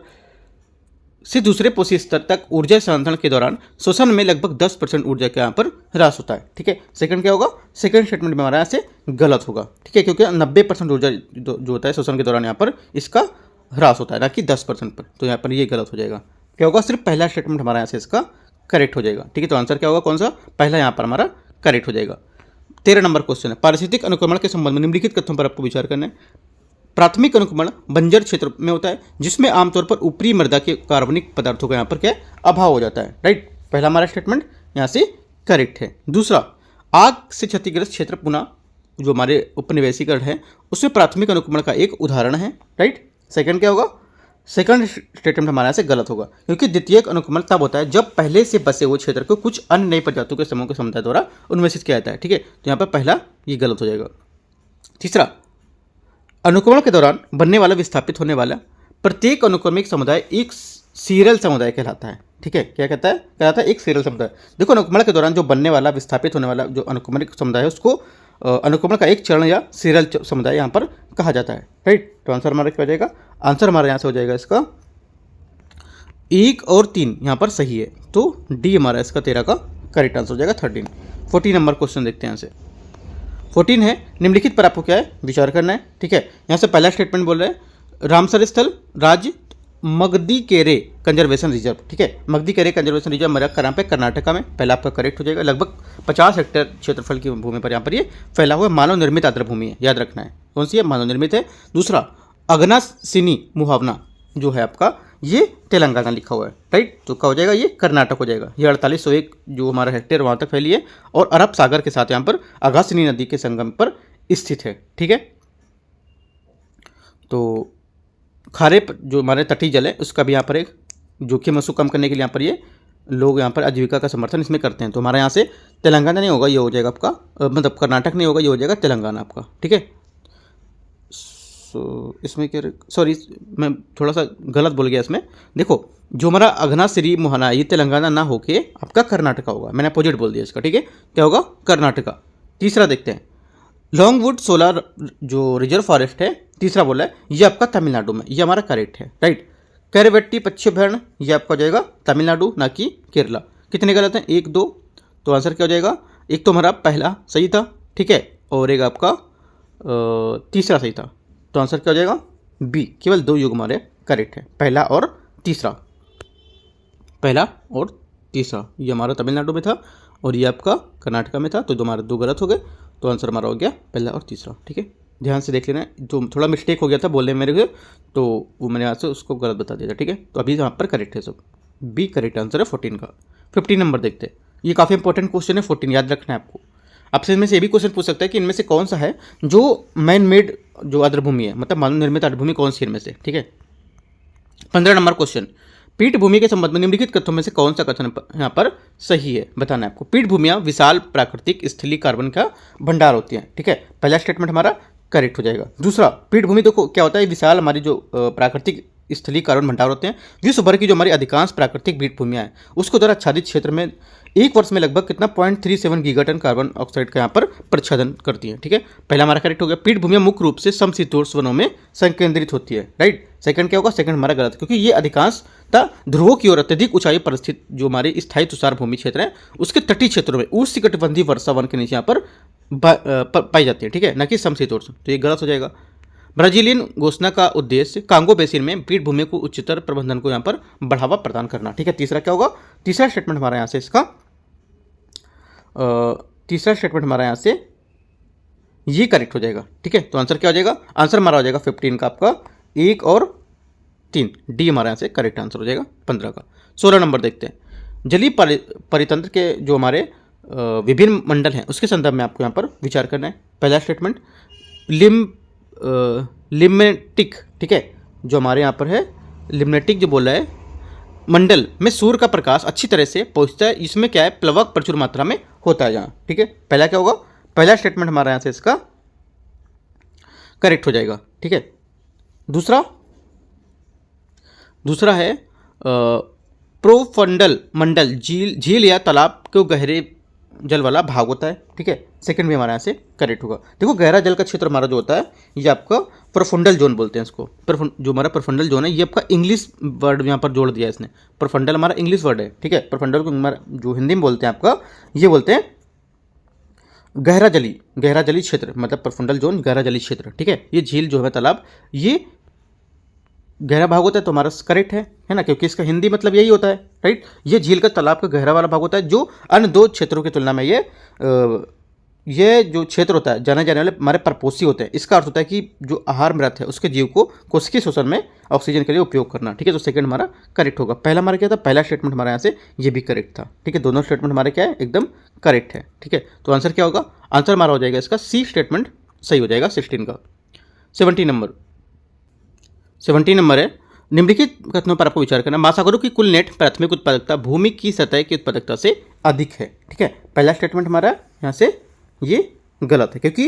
से दूसरे पोषी स्तर तक ऊर्जा स्थानांतरण के दौरान शोषण में लगभग 10% ऊर्जा का यहाँ पर ह्रास होता है। ठीक है, सेकंड क्या होगा? सेकंड स्टेटमेंट में हमारा यहाँ से गलत होगा। ठीक है, क्योंकि 90% ऊर्जा जो होता है शोषण के दौरान यहाँ पर इसका ह्रास होता है, ना कि 10% पर। तो यहाँ पर ये गलत हो जाएगा। क्या होगा? सिर्फ पहला स्टेटमेंट हमारा यहाँ से इसका करेक्ट हो जाएगा। ठीक है, तो आंसर क्या होगा? कौन सा? पहला यहाँ पर हमारा करेक्ट हो जाएगा। 13 नंबर क्वेश्चन है, पारिस्थितिक अनुक्रमण के संबंध में निम्नलिखित कथनों पर आपको विचार करना है। प्राथमिक अनुक्रमण बंजर क्षेत्र में होता है जिसमें आमतौर पर ऊपरी मृदा के कार्बनिक पदार्थों का यहाँ पर क्या अभाव हो जाता है। राइट, पहला हमारा स्टेटमेंट यहाँ से करेक्ट है। दूसरा, आग से क्षतिग्रस्त क्षेत्र पुनः जो हमारे उपनिवेशीकरण है उसमें प्राथमिक अनुक्रमण का एक उदाहरण है। राइट, सेकंड क्या होगा? सेकंड स्टेटमेंट हमारे यहाँ से गलत होगा, क्योंकि द्वितीयक अनुक्रमण तब होता है जब पहले से बसे हुए क्षेत्र को कुछ अन्य नई प्रजातियों के समूह के समुदाय द्वारा उन्मेषित किया जाता है। ठीक है, तो यहाँ पर पहला ये गलत हो जाएगा। तीसरा, अनुक्रमण के दौरान बनने वाला विस्थापित होने वाला प्रत्येक अनुक्रमिक समुदाय एक सीरियल समुदाय कहलाता है। ठीक है, क्या कहता है? कहलाता है एक सीरियल समुदाय। देखो, अनुक्रमण के दौरान जो बनने वाला विस्थापित होने वाला जो अनुक्रमिक समुदाय है उसको अनुक्रमण का एक चरण या सीरियल समुदाय यहाँ पर कहा जाता है। राइट, तो आंसर हमारा क्या हो जाएगा? आंसर हमारे यहाँ से हो जाएगा इसका 1 और 3 यहाँ पर सही है, तो डी हमारा इसका 13 का करेक्ट आंसर हो जाएगा। 14 नंबर क्वेश्चन देखते हैं यहाँ से। 14 है, निम्नलिखित पर आपको क्या है विचार करना है। ठीक है, यहाँ से पहला स्टेटमेंट बोल रहे हैं रामसर स्थल राज्य मगदीकेरे कंजर्वेशन रिजर्व। ठीक है, मगदीकेरे कंजर्वेशन रिजर्व मेरा कहाँ पे? कर्नाटका में। पहला आपका करेक्ट हो जाएगा। लगभग 50 हेक्टेयर क्षेत्रफल की भूमि पर यहाँ पर ये फैला हुआ मानव निर्मित आर्द्रभूमि है, याद रखना है। कौन सी है? मानव निर्मित है। दूसरा, अगनासिनी मुहावना जो है आपका ये तेलंगाना लिखा हुआ है। राइट, तो क्या हो जाएगा? ये कर्नाटक हो जाएगा। ये 4801 जो हमारा हेक्टेयर वहाँ तक फैली है और अरब सागर के साथ यहाँ पर अगासिनी नदी के संगम पर स्थित है। ठीक है, तो खारे जो हमारे तटीय जल है उसका भी यहाँ पर एक जोखिम को कम करने के लिए यहाँ पर ये लोग यहाँ पर आजीविका का समर्थन इसमें करते हैं। तो हमारे यहाँ से तेलंगाना नहीं होगा, ये हो जाएगा आपका मतलब कर्नाटक नहीं होगा, ये हो जाएगा तेलंगाना आपका। ठीक है, इसमें क्या, सॉरी मैं थोड़ा सा गलत बोल गया इसमें। देखो, जो हमारा अघनासिरी मुहाना ये तेलंगाना ना होके आपका कर्नाटका होगा, मैंने अपोजिट बोल दिया इसका। ठीक है, क्या होगा? कर्नाटका। तीसरा देखते हैं, लॉन्गवुड सोलर जो रिजर्व फॉरेस्ट है तीसरा बोला है ये आपका तमिलनाडु में, ये हमारा करेक्ट है। राइट, कैरवेट्टी पक्षी अभ्यारण्य, ये आपका हो जाएगा तमिलनाडु, ना कि केरला। कितने गलत हैं? 1 2। तो आंसर क्या हो जाएगा? एक तो हमारा पहला सही था, ठीक है, और एक आपका तीसरा सही था। तो आंसर क्या हो जाएगा? बी। केवल 2 युग हमारे करेक्ट है, पहला और तीसरा। पहला और तीसरा ये हमारा तमिलनाडु में था और ये आपका कर्नाटका में था, तो हमारे 2 गलत हो गए। तो आंसर हमारा हो गया पहला और तीसरा, ठीक है। ध्यान से देख लेना, जो थोड़ा मिस्टेक हो गया था बोलने में मेरे को, तो वो मैंने यहाँ से उसको गलत बता दिया था, ठीक है। तो अभी यहाँ पर करेक्ट है सब, बी करेक्ट आंसर है 14 का। 15 नंबर देखते हैं, ये काफ़ी इंपॉर्टेंट क्वेश्चन है, 14 याद रखना है आपको। आपसे इनमें से ये भी क्वेश्चन पूछ सकता है कि इनमें से कौन सा है जो मैन मेड जो आर्द्रभूमि है, मतलब मानव निर्मित आर्द्रभूमि कौन सी इनमें से, ठीक है। 15 नंबर क्वेश्चन, पीठभूमि के संबंध में निम्नलिखित कथनों में से कौन सा कथन यहाँ पर सही है, बताना है आपको। पीठभूमियां विशाल प्राकृतिक स्थलीय कार्बन का भंडार होती हैं, ठीक है। पहला स्टेटमेंट हमारा करेक्ट हो जाएगा। दूसरा, पीठभूमि देखो क्या होता है, विशाल हमारी जो प्राकृतिक स्थलीय कार्बन भंडार होते हैं, विश्व भर की जो हमारी अधिकांश प्राकृतिक पीठभूमियां हैं उसको द्वारा आच्छादित क्षेत्र में एक वर्ष में लगभग कितना 0.37 गीगाटन कार्बन ऑक्साइड का यहाँ पर प्रच्छादन करती है, ठीक है। पहला हमारा करेक्ट हो गया। पीठभूमियां मुख्य रूप से समशीतोष्ण वनों में संकेंद्रित होती है, राइट। सेकंड क्या होगा? सेकंड हमारा गलत, क्योंकि ये अधिकांशतः ध्रुवों की ओर अत्यधिक ऊंचाई पर स्थित जो हमारे स्थायी तुषार भूमि क्षेत्र है उसके तटीय क्षेत्रों में उष्णकटिबंधीय वर्षा वन के नीचे यहाँ पर पाई जाती है, ठीक है, न कि समशीतोष्ण। तो ये गलत हो जाएगा। ब्राजीलियन घोषणा का उद्देश्य कांगो बेसिन में पीठभूमि को उच्चतर प्रबंधन को यहाँ पर बढ़ावा प्रदान करना, ठीक है। तीसरा क्या होगा? तीसरा स्टेटमेंट हमारा यहाँ से इसका तीसरा स्टेटमेंट हमारा यहाँ से ये करेक्ट हो जाएगा, ठीक है। तो आंसर क्या हो जाएगा? आंसर हमारा हो जाएगा 15 का आपका 1 और 3, डी हमारे यहाँ से करेक्ट आंसर हो जाएगा 15 का। 16 नंबर देखते हैं, जलीय परितंत्र के जो हमारे विभिन्न मंडल हैं उसके संदर्भ में आपको यहाँ पर विचार करना है। पहला स्टेटमेंट लिम्नेटिक, ठीक है, जो हमारे यहाँ पर है लिम्नेटिक जो बोल रहा है, मंडल में सूर्य का प्रकाश अच्छी तरह से पहुंचता है, इसमें क्या है प्लवक प्रचुर मात्रा में होता है जहाँ, ठीक है। पहला क्या होगा? पहला स्टेटमेंट हमारा यहाँ से इसका करेक्ट हो जाएगा, ठीक है। दूसरा है प्रोफंडल मंडल झील या तालाब के गहरे जल वाला भाग होता है, ठीक है। सेकंड भी हमारे यहाँ से करेक्ट होगा। देखो गहरा जल का क्षेत्र हमारा जो होता है ये आपका प्रोफंडल जोन बोलते हैं इसको। जो हमारा प्रोफंडल जोन है ये आपका इंग्लिश वर्ड यहाँ पर जोड़ दिया है इसने। प्रोफंडल हमारा इंग्लिश वर्ड है, ठीक है। प्रोफंडल को हमारा जो हिंदी में बोलते हैं आपका ये बोलते हैं गहरा जली क्षेत्र, मतलब प्रोफंडल जोन गहरा जली क्षेत्र, ठीक है। ये झील जो है तालाब ये गहरा भाग होता है, तो हमारा करेक्ट है ना, क्योंकि इसका हिंदी मतलब यही होता है, राइट। ये झील का तालाब का गहरा वाला भाग होता है जो अन्य 2 क्षेत्रों की तुलना में ये जो क्षेत्र होता है जाने वाले हमारे परपोषी होते हैं। इसका अर्थ होता है कि जो आहार में रहता है उसके जीव को कोशिकीय शोषण में ऑक्सीजन के लिए उपयोग करना, ठीक है। तो सेकंड हमारा करेक्ट होगा। पहला हमारा क्या था? पहला स्टेटमेंट हमारे यहाँ से ये भी करेक्ट था, ठीक है। दोनों स्टेटमेंट हमारे क्या है? एकदम करेक्ट है, ठीक है। तो आंसर क्या होगा? आंसर हमारा हो जाएगा इसका सी स्टेटमेंट सही हो जाएगा 16 का। 17 नंबर है, निम्नलिखित कथनों पर आपको विचार करना। महासागरों की कुल नेट प्राथमिक उत्पादकता भूमि की सतह की उत्पादकता से अधिक है, ठीक है। पहला स्टेटमेंट हमारा यहाँ से ये गलत है, क्योंकि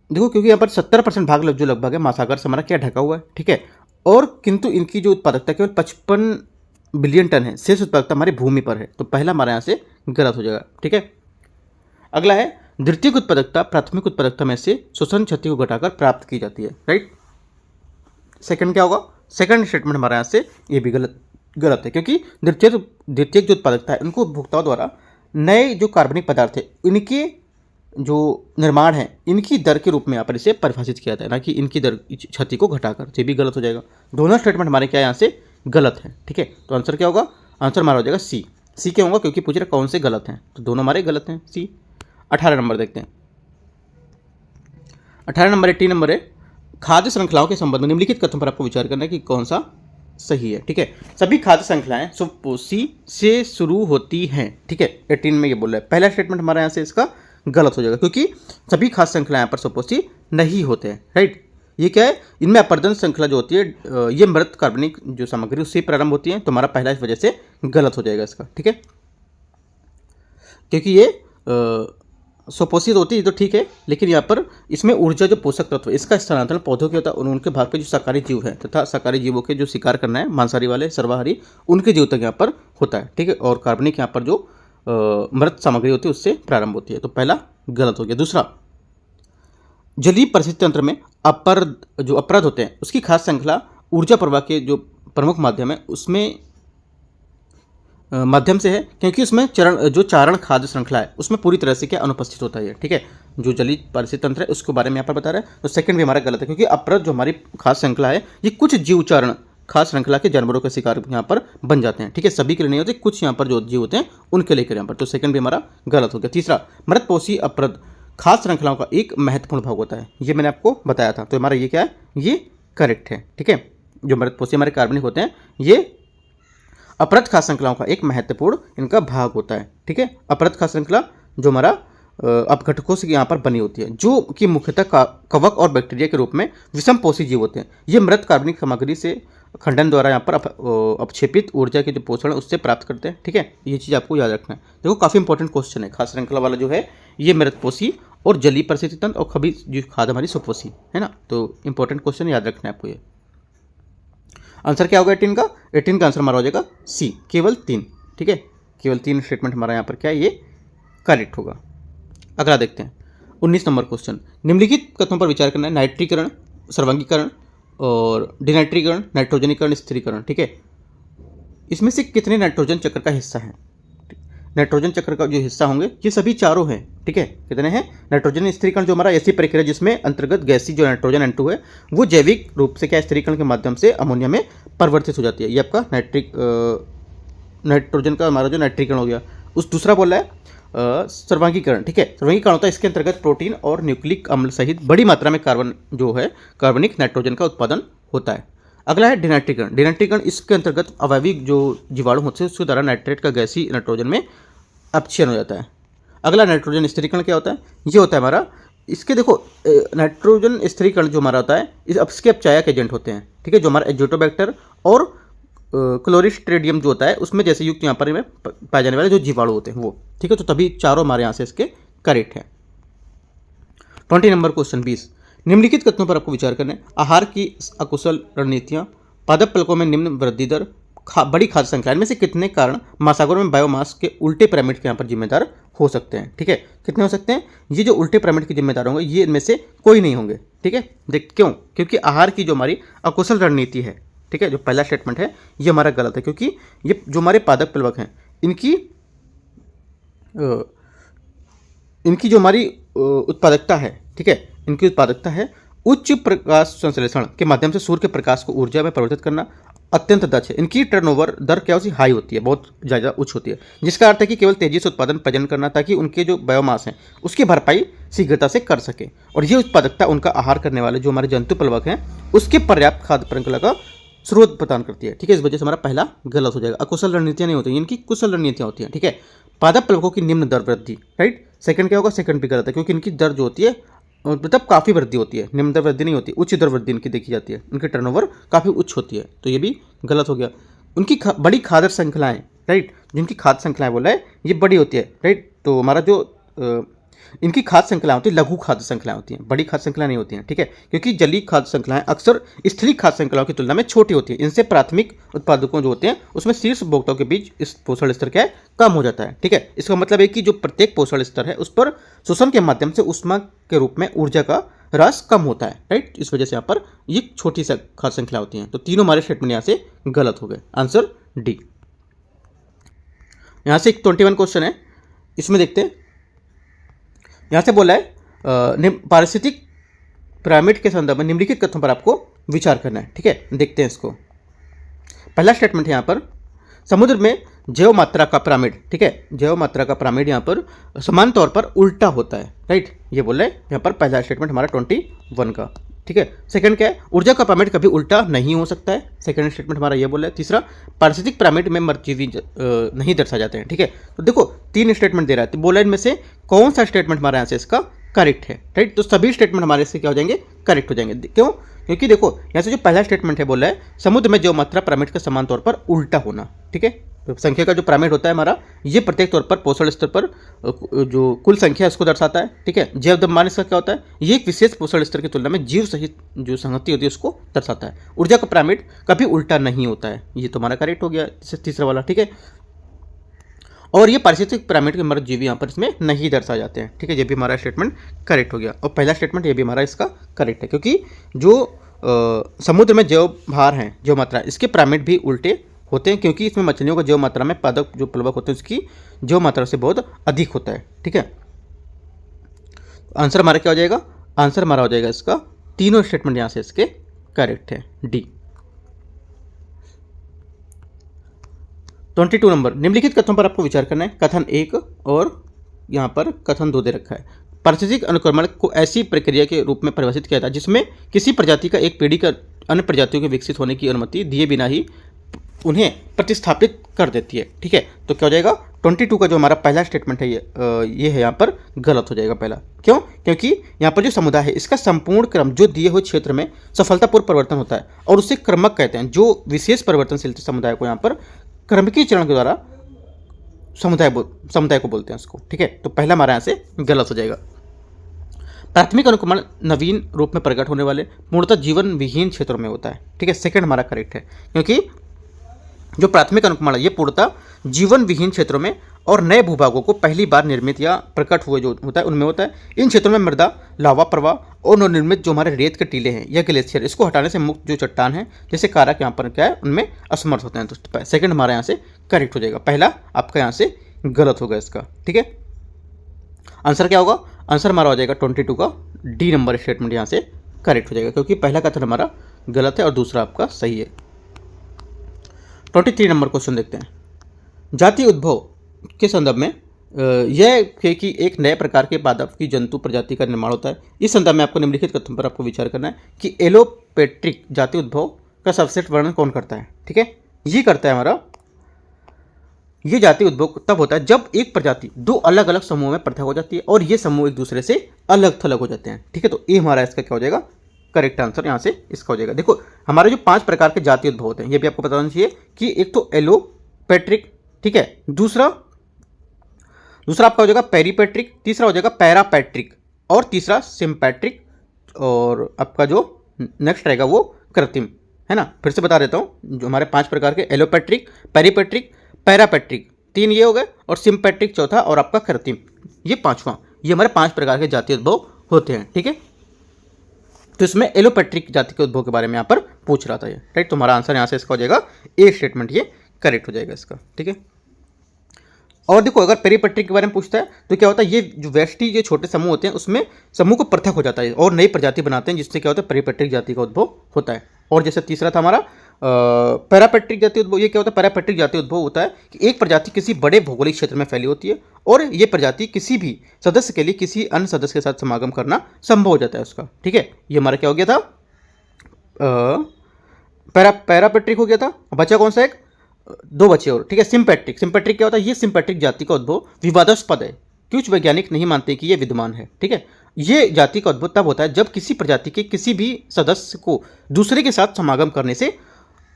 देखो क्योंकि यहाँ पर 70% भाग जो लगभग है महासागर से हमारा क्या ढका हुआ है, ठीक है। और किंतु इनकी जो उत्पादकता केवल 55 बिलियन टन है, शेष उत्पादकता हमारी भूमि पर है। तो पहला हमारे यहाँ से गलत हो जाएगा, ठीक है। अगला है द्वितीयक उत्पादकता प्राथमिक उत्पादकता में से शोषण क्षति को घटाकर प्राप्त की जाती है, राइट। सेकंड क्या होगा? सेकंड स्टेटमेंट हमारे यहाँ से ये भी गलत है, क्योंकि द्वितीयक जो उत्पादकता है उनको उपभोक्ताओं द्वारा नए जो कार्बनिक पदार्थ है इनके जो निर्माण है इनकी दर के रूप में यहाँ पर इसे परिभाषित किया जाता है, ना कि इनकी दर क्षति को घटाकर। ये भी गलत हो जाएगा। दोनों स्टेटमेंट हमारे क्या यहाँ से गलत है, ठीक है। तो आंसर क्या होगा? आंसर हमारा हो जाएगा सी क्या होगा? क्योंकि पूछ रहे कौन से गलत हैं, तो दोनों हमारे गलत हैं, सी। 18 नंबर देखते हैं। 18 नंबर 18 नंबर है, खाद्य श्रृंखलाओं के संबंध में निम्नलिखित कथनों पर आपको विचार करना है कि कौन सा सही है, ठीक है। सभी खाद्य श्रृंखलाएं सुपोषी से शुरू होती हैं, ठीक है। 18 में ये बोल रहा है। पहला स्टेटमेंट हमारा यहाँ से इसका गलत हो जाएगा, क्योंकि सभी खाद्य श्रृंखलाएं पर सुपोषी नहीं होते हैं, राइट। ये क्या है? इनमें अपर्दन श्रृंखला जो होती है ये मृत कार्बनिक जो सामग्री उससे प्रारंभ होती है, तो हमारा पहला इस वजह से गलत हो जाएगा इसका, ठीक है। क्योंकि ये सुपोषित होती है तो ठीक है, लेकिन यहाँ पर इसमें ऊर्जा जो पोषक तत्व इसका स्थानांतरण पौधों के होता है और उनके भाग पे जो शाकाहारी जीव है तथा शाकाहारी जीवों के जो शिकार करना है मांसाहारी वाले सर्वाहारी उनके जीव तक यहाँ पर होता है, ठीक है। और कार्बनिक यहाँ पर जो मृत सामग्री होती है उससे प्रारंभ होती है, तो पहला गलत हो गया। दूसरा जलीय परिस्थिति तंत्र में जो अपरद होते हैं उसकी खास श्रृंखला ऊर्जा प्रवाह के जो प्रमुख माध्यम है उसमें माध्यम से है, क्योंकि उसमें चारण खाद्य श्रृंखला है उसमें पूरी तरह से क्या अनुपस्थित होता है। ठीक है, जो जलीय परिस्थिति तंत्र है उसके बारे में यहाँ पर बता रहा है। तो सेकंड भी हमारा गलत है, क्योंकि अपरद जो हमारी खास श्रृंखला है ये कुछ जीव चारण खास श्रृंखला के जानवरों के शिकार यहाँ पर बन जाते हैं। ठीक है, सभी के लिए नहीं होते, कुछ यहाँ पर जो जीव होते हैं उनके लेकर यहाँ पर। तो सेकंड भी हमारा गलत हो गया। तीसरा, मृतपोषी अपरद खास श्रृंखलाओं का एक महत्वपूर्ण भाग होता है, ये मैंने आपको बताया था। तो हमारा ये क्या है, ये करेक्ट है। ठीक है, जो मृतपोषी हमारे कार्बनिक होते हैं ये अपरद खास श्रृंखलाओं का एक महत्वपूर्ण इनका भाग होता है। ठीक है, अपरद खास श्रृंखला जो हमारा अपघटकों से यहाँ पर बनी होती है, जो कि मुख्यतः कवक और बैक्टीरिया के रूप में विषमपोषी जीव होते हैं। ये मृत कार्बनिक सामग्री से खंडन द्वारा यहाँ पर अपक्षेपित ऊर्जा के जो पोषण है उससे प्राप्त करते हैं। ठीक है, ये चीज़ आपको याद रखना है। देखो काफ़ी इंपॉर्टेंट क्वेश्चन है। खास श्रृंखला वाला जो है ये मृतपोषी और जलीय परिस्थिति तंत्र और कभी जो खाद हमारी सुपोषी है ना। तो इंपॉर्टेंट क्वेश्चन याद रखना है आपको। ये आंसर क्या होगा 18 का? 18 का आंसर हमारा हो जाएगा सी, केवल 3। ठीक है, केवल 3 स्टेटमेंट हमारा यहाँ पर क्या है, ये करेक्ट होगा। अगला देखते हैं 19 नंबर क्वेश्चन। निम्नलिखित तत्वों पर विचार करना है। नाइट्रीकरण, सर्वांगीकरण और डिनाइट्रीकरण, नाइट्रोजनीकरण, स्थिरीकरण। ठीक है, इसमें से कितने नाइट्रोजन चक्र का हिस्सा है? नाइट्रोजन चक्र का जो हिस्सा होंगे ये सभी चारों हैं। ठीक है, कितने हैं? नाइट्रोजन स्थिरीकरण जो हमारा ऐसी प्रक्रिया जिसमें अंतर्गत गैसीय जो नाइट्रोजन N2 है वो जैविक रूप से क्या स्थिरीकरण के माध्यम से अमोनिया में परिवर्तित हो जाती है। ये आपका नाइट्रोजन का हमारा जो नाइट्रीकरण हो गया। उस दूसरा बोल रहा है सर्वांगीकरण। ठीक है, सर्वांगीकरण होता है इसके अंतर्गत प्रोटीन और न्यूक्लिक अम्ल सहित बड़ी मात्रा में कार्बन जो है कार्बनिक नाइट्रोजन का उत्पादन होता है। अगला है डिनाइट्रीकरण। डिनाइट्रीकरण इसके अंतर्गत अवयवी जो जीवाणु होते हैं उसके द्वारा नाइट्रेट का गैसीय नाइट्रोजन में अपचयन हो जाता है। अगला नाइट्रोजन स्थिरीकरण क्या होता है? ये होता है हमारा इसके देखो नाइट्रोजन स्थिरीकरण जो हमारा होता है इसके अपचायक एजेंट होते हैं। ठीक है, जो हमारा एजोटोबैक्टर और क्लोरिस्ट्रेडियम जो होता है उसमें जैसे युक्त यहाँ पर पाए जाने वाले जो जीवाणु होते हैं वो। ठीक है, तो तभी चारों हमारे यहाँ से इसके करेक्ट है। 20 नंबर क्वेश्चन 20। निम्नलिखित कथनों पर आपको विचार करना है। आहार की अकुशल रणनीतियाँ, पादप पलकों में निम्न वृद्धि दर, बड़ी खाद्य संख्या, इनमें से कितने कारण महासागरों में बायोमास के उल्टे पिरामिड के यहाँ पर जिम्मेदार हो सकते हैं? ठीक है, कितने हो सकते हैं? ये जो उल्टे पिरामिड के जिम्मेदार होंगे ये इनमें से कोई नहीं होंगे। ठीक है, देख क्यों? क्योंकि आहार की जो हमारी अकुशल रणनीति है, ठीक है, जो पहला स्टेटमेंट है ये हमारा गलत है, क्योंकि ये जो हमारे पादप प्लवक हैं इनकी जो हमारी उत्पादकता है, ठीक है, इनकी उत्पादकता है उच्च प्रकाश संश्लेषण के माध्यम से सूर्य के प्रकाश को ऊर्जा में परिवर्तित करना अत्यंत दक्ष है। इनकी टर्नओवर दर क्या होती है? हाई होती है, बहुत ज़्यादा उच्च होती है, जिसका अर्थ है कि केवल तेजी से उत्पादन प्रजनन करना ताकि उनके जो बायोमास हैं उसकी भरपाई शीघ्रता से कर सके। और ये उत्पादकता उनका आहार करने वाले जो हमारे जंतु प्लवक हैं उसके पर्याप्त खाद्य श्रृंखला का स्रोत प्रदान करती है। ठीक है, इस वजह से हमारा पहला गलत हो जाएगा। अकुशल रणनीतियाँ नहीं होती, इनकी कुशल रणनीतियाँ होती हैं। ठीक है, पादप प्लवकों की निम्न दर वृद्धि, राइट। सेकंड क्या होगा? सेकंड भी गलत है, क्योंकि इनकी दर जो होती है मतलब काफ़ी वृद्धि होती है, निम्न दर वृद्धि नहीं होती, उच्च दर वृद्धि इनकी देखी जाती है, इनकी टर्नओवर काफ़ी उच्च होती है, तो ये भी गलत हो गया। उनकी बड़ी खाद्य श्रृंखलाएं, राइट, जिनकी खाद्य श्रृंखलाएं बोला है ये बड़ी होती है, राइट। तो हमारा जो इनकी खाद्य श्रृंखलाएं होती है लघु खाद्य श्रृंखलाएं होती हैं, बड़ी खाद्य श्रृंखला नहीं होती हैं। ठीक है, क्योंकि जलीय खाद्य श्रृंखलाएं अक्सर स्थिरीय खाद्य श्रृंखलाओं की तुलना में छोटी होती है। इनसे प्राथमिक उत्पादकों जो होते हैं उसमें शीर्ष उपभोक्ताओं के बीच इस पोषण स्तर क्या है? कम हो जाता है। ठीक है, इसका मतलब है कि जो प्रत्येक पोषण स्तर है उस पर शोषण के माध्यम से ऊष्मा के रूप में ऊर्जा का ह्रास कम होता है, राइट। इस वजह से यहाँ पर ये छोटी सा खाद्य श्रृंखला होती हैं। तो तीनों हमारे स्टेटमेंट यहाँ से गलत हो गए, आंसर डी। यहाँ से एक 21 क्वेश्चन है, इसमें देखते हैं। यहाँ से बोला है पारिस्थितिक पिरामिड के संदर्भ में निम्नलिखित कथनों पर आपको विचार करना है। ठीक है, देखते हैं इसको। पहला स्टेटमेंट है यहाँ पर समुद्र में जैव मात्रा का पिरामिड, ठीक है, जैव मात्रा का पिरामिड यहाँ पर समान तौर पर उल्टा होता है, राइट। ये बोल रहे हैं यहाँ पर पहला स्टेटमेंट हमारा 21 का। ठीक है, सेकंड क्या है? ऊर्जा का पिरामिड कभी उल्टा नहीं हो सकता है, सेकंड स्टेटमेंट हमारा ये बोल रहा है। तीसरा, पारिस्थितिक पिरामिड में मरजीवी नहीं दर्शा जाते हैं। ठीक है, तो देखो 3 स्टेटमेंट दे रहा है, तो बोला इनमें से कौन सा स्टेटमेंट हमारे यहाँ से इसका करेक्ट है, राइट। तो सभी स्टेटमेंट हमारे से क्या हो जाएंगे? करेक्ट हो जाएंगे। क्यों? क्योंकि देखो यहाँ से जो पहला स्टेटमेंट है बोला है समुद्र में जैव मात्रा पिरामिड का समान तौर पर उल्टा होना। ठीक है, तो संख्या का जो पिरामिड होता है हमारा ये प्रत्येक तौर पर पोषण स्तर पर जो कुल संख्या है उसको दर्शाता है। ठीक है, जैव द्रव्यमान इसका क्या होता है? ये एक विशेष पोषण स्तर की तुलना में जीव सहित जो संगति होती है उसको दर्शाता है। ऊर्जा का पिरामिड कभी उल्टा नहीं होता है, ये तो हमारा करेक्ट हो गया तीसरा वाला। ठीक है, और ये पारिस्थितिक पिरामिड के मृत जीवी यहाँ पर इसमें नहीं दर्शाए जाते हैं। ठीक है, ये भी हमारा स्टेटमेंट करेक्ट हो गया। और पहला स्टेटमेंट ये भी हमारा इसका करेक्ट है, क्योंकि जो समुद्र में जैव भार हैं, जैव मात्रा, इसके पिरामिड भी उल्टे होते हैं, क्योंकि इसमें मछलियों का जैव मात्रा में पादप जो प्लवक होते हैं उसकी जैव मात्रा से बहुत अधिक होता है। ठीक है, आंसर हमारा क्या हो जाएगा? आंसर हमारा हो जाएगा इसका, तीनों स्टेटमेंट यहाँ से इसके करेक्ट है, डी। 22 नंबर, निम्नलिखित कथनों पर आपको विचार करना है। कथन 1 और यहाँ पर कथन 2 दे रखा है। पारिस्थितिक अनुक्रमण को ऐसी प्रक्रिया के रूप में परिभाषित किया था जिसमें किसी प्रजाति का एक पीढ़ी का अन्य प्रजातियों के विकसित होने की अनुमति दिए बिना ही उन्हें प्रतिस्थापित कर देती है। ठीक है, तो क्या हो जाएगा? 22 का जो हमारा पहला स्टेटमेंट है ये है यहाँ पर गलत हो जाएगा पहला। क्यों? क्योंकि यहाँ पर जो समुदाय है इसका संपूर्ण क्रम जो दिए हुए क्षेत्र में सफलतापूर्वक परिवर्तन होता है और उसे क्रमक कहते हैं। जो विशेष परिवर्तनशील समुदाय को यहाँ पर क्रमिकी चरण के द्वारा समुदाय को बोलते हैं उसको। ठीक है, तो पहला हमारा यहाँ से गलत हो जाएगा। प्राथमिक अनुक्रमण नवीन रूप में प्रकट होने वाले पूर्णतः जीवन विहीन क्षेत्रों में होता है। ठीक है, सेकंड हमारा करेक्ट है, क्योंकि जो प्राथमिक अनुक्रमण है ये पूर्णतः जीवन विहीन क्षेत्रों में और नए भूभागों को पहली बार निर्मित या प्रकट हुए जो होता है उनमें होता है। इन क्षेत्रों में मृदा, लावा प्रवाह और नवनिर्मित जो हमारे रेत के टीले हैं या ग्लेशियर, इसको हटाने से मुक्त जो चट्टान है जैसे कारक यहाँ पर क्या है उनमें असमर्थ होते हैं। तो सेकंड हमारे यहाँ से करेक्ट हो जाएगा, पहला आपका यहाँ से गलत होगा इसका। ठीक है, आंसर क्या होगा? आंसर हमारा हो जाएगा 22 का डी नंबर स्टेटमेंट यहाँ से करेक्ट हो जाएगा, क्योंकि पहला कथन हमारा गलत है और दूसरा आपका सही है। 23 नंबर क्वेश्चन देखते हैं। जाति उद्भव के संदर्भ में यह है कि एक नए प्रकार के पादप की जंतु प्रजाति का निर्माण होता है। इस संदर्भ में आपको निम्नलिखित कथन पर आपको विचार करना है कि एलोपेट्रिक जाति उद्भव का सबसेट वर्णन कौन करता है। ठीक है, ये करता है हमारा, ये जाति उद्भव तब होता है जब एक प्रजाति दो अलग अलग समूहों में पृथक हो जाती है और ये समूह एक दूसरे से अलग थलग हो जाते हैं। ठीक है, तो ये हमारा इसका क्या हो जाएगा? करेक्ट आंसर यहाँ से इसका हो जाएगा। देखो हमारे जो 5 प्रकार के जाति उद्भव होते हैं ये भी आपको पता होना चाहिए कि एक तो एलोपेट्रिक, ठीक है, दूसरा आपका हो जाएगा पेरीपेट्रिक, तीसरा हो जाएगा पैरापेट्रिक और तीसरा सिम्पैट्रिक, और आपका जो नेक्स्ट रहेगा वो कृत्रिम है ना। फिर से बता देता हूँ, जो हमारे 5 प्रकार के एलोपेट्रिक, पेरीपेट्रिक, पैरापेट्रिक 3 ये हो गए और सिम्पैट्रिक चौथा और आपका कृत्रिम ये 5वां, ये हमारे 5 प्रकार के जाति उद्भव होते हैं। ठीक है, तो इसमें एलोपेट्रिक जाति के उद्भव के बारे में यहाँ पर पूछ रहा था ये, राइट। तो हमारा आंसर यहाँ से इसका हो जाएगा ए स्टेटमेंट, ये करेक्ट हो जाएगा इसका। ठीक है, और देखो अगर पेरीपेट्रिक के बारे में पूछता है तो क्या होता है, ये जो वेस्टी जो छोटे समूह होते हैं उसमें समूह को पृथक हो जाता है और नई प्रजाति बनाते हैं, जिससे क्या होता है पेरीपेट्रिक जाति का उद्भव होता है। और जैसे तीसरा था हमारा पैरापेट्रिक जाति उद्भव, ये क्या होता है? पैरापेट्रिक जाति उद्भव होता है कि एक प्रजाति किसी बड़े भौगोलिक क्षेत्र में फैली होती है और ये प्रजाति किसी भी सदस्य के लिए किसी अन्य सदस्य के साथ समागम करना संभव हो जाता है उसका। ठीक है, ये हमारा क्या हो गया था? पैरापेट्रिक हो गया था। बचा कौन सा? एक 2 बचे और। ठीक है, सिम्पैट्रिक क्या होता है? ये सिम्पैट्रिक जाति का उद्भव विवादास्पद है, कुछ वैज्ञानिक नहीं मानते कि ये विद्यमान है। ठीक है, ये जाति का उद्भव तब होता है जब किसी प्रजाति के किसी भी सदस्य को दूसरे के साथ समागम करने से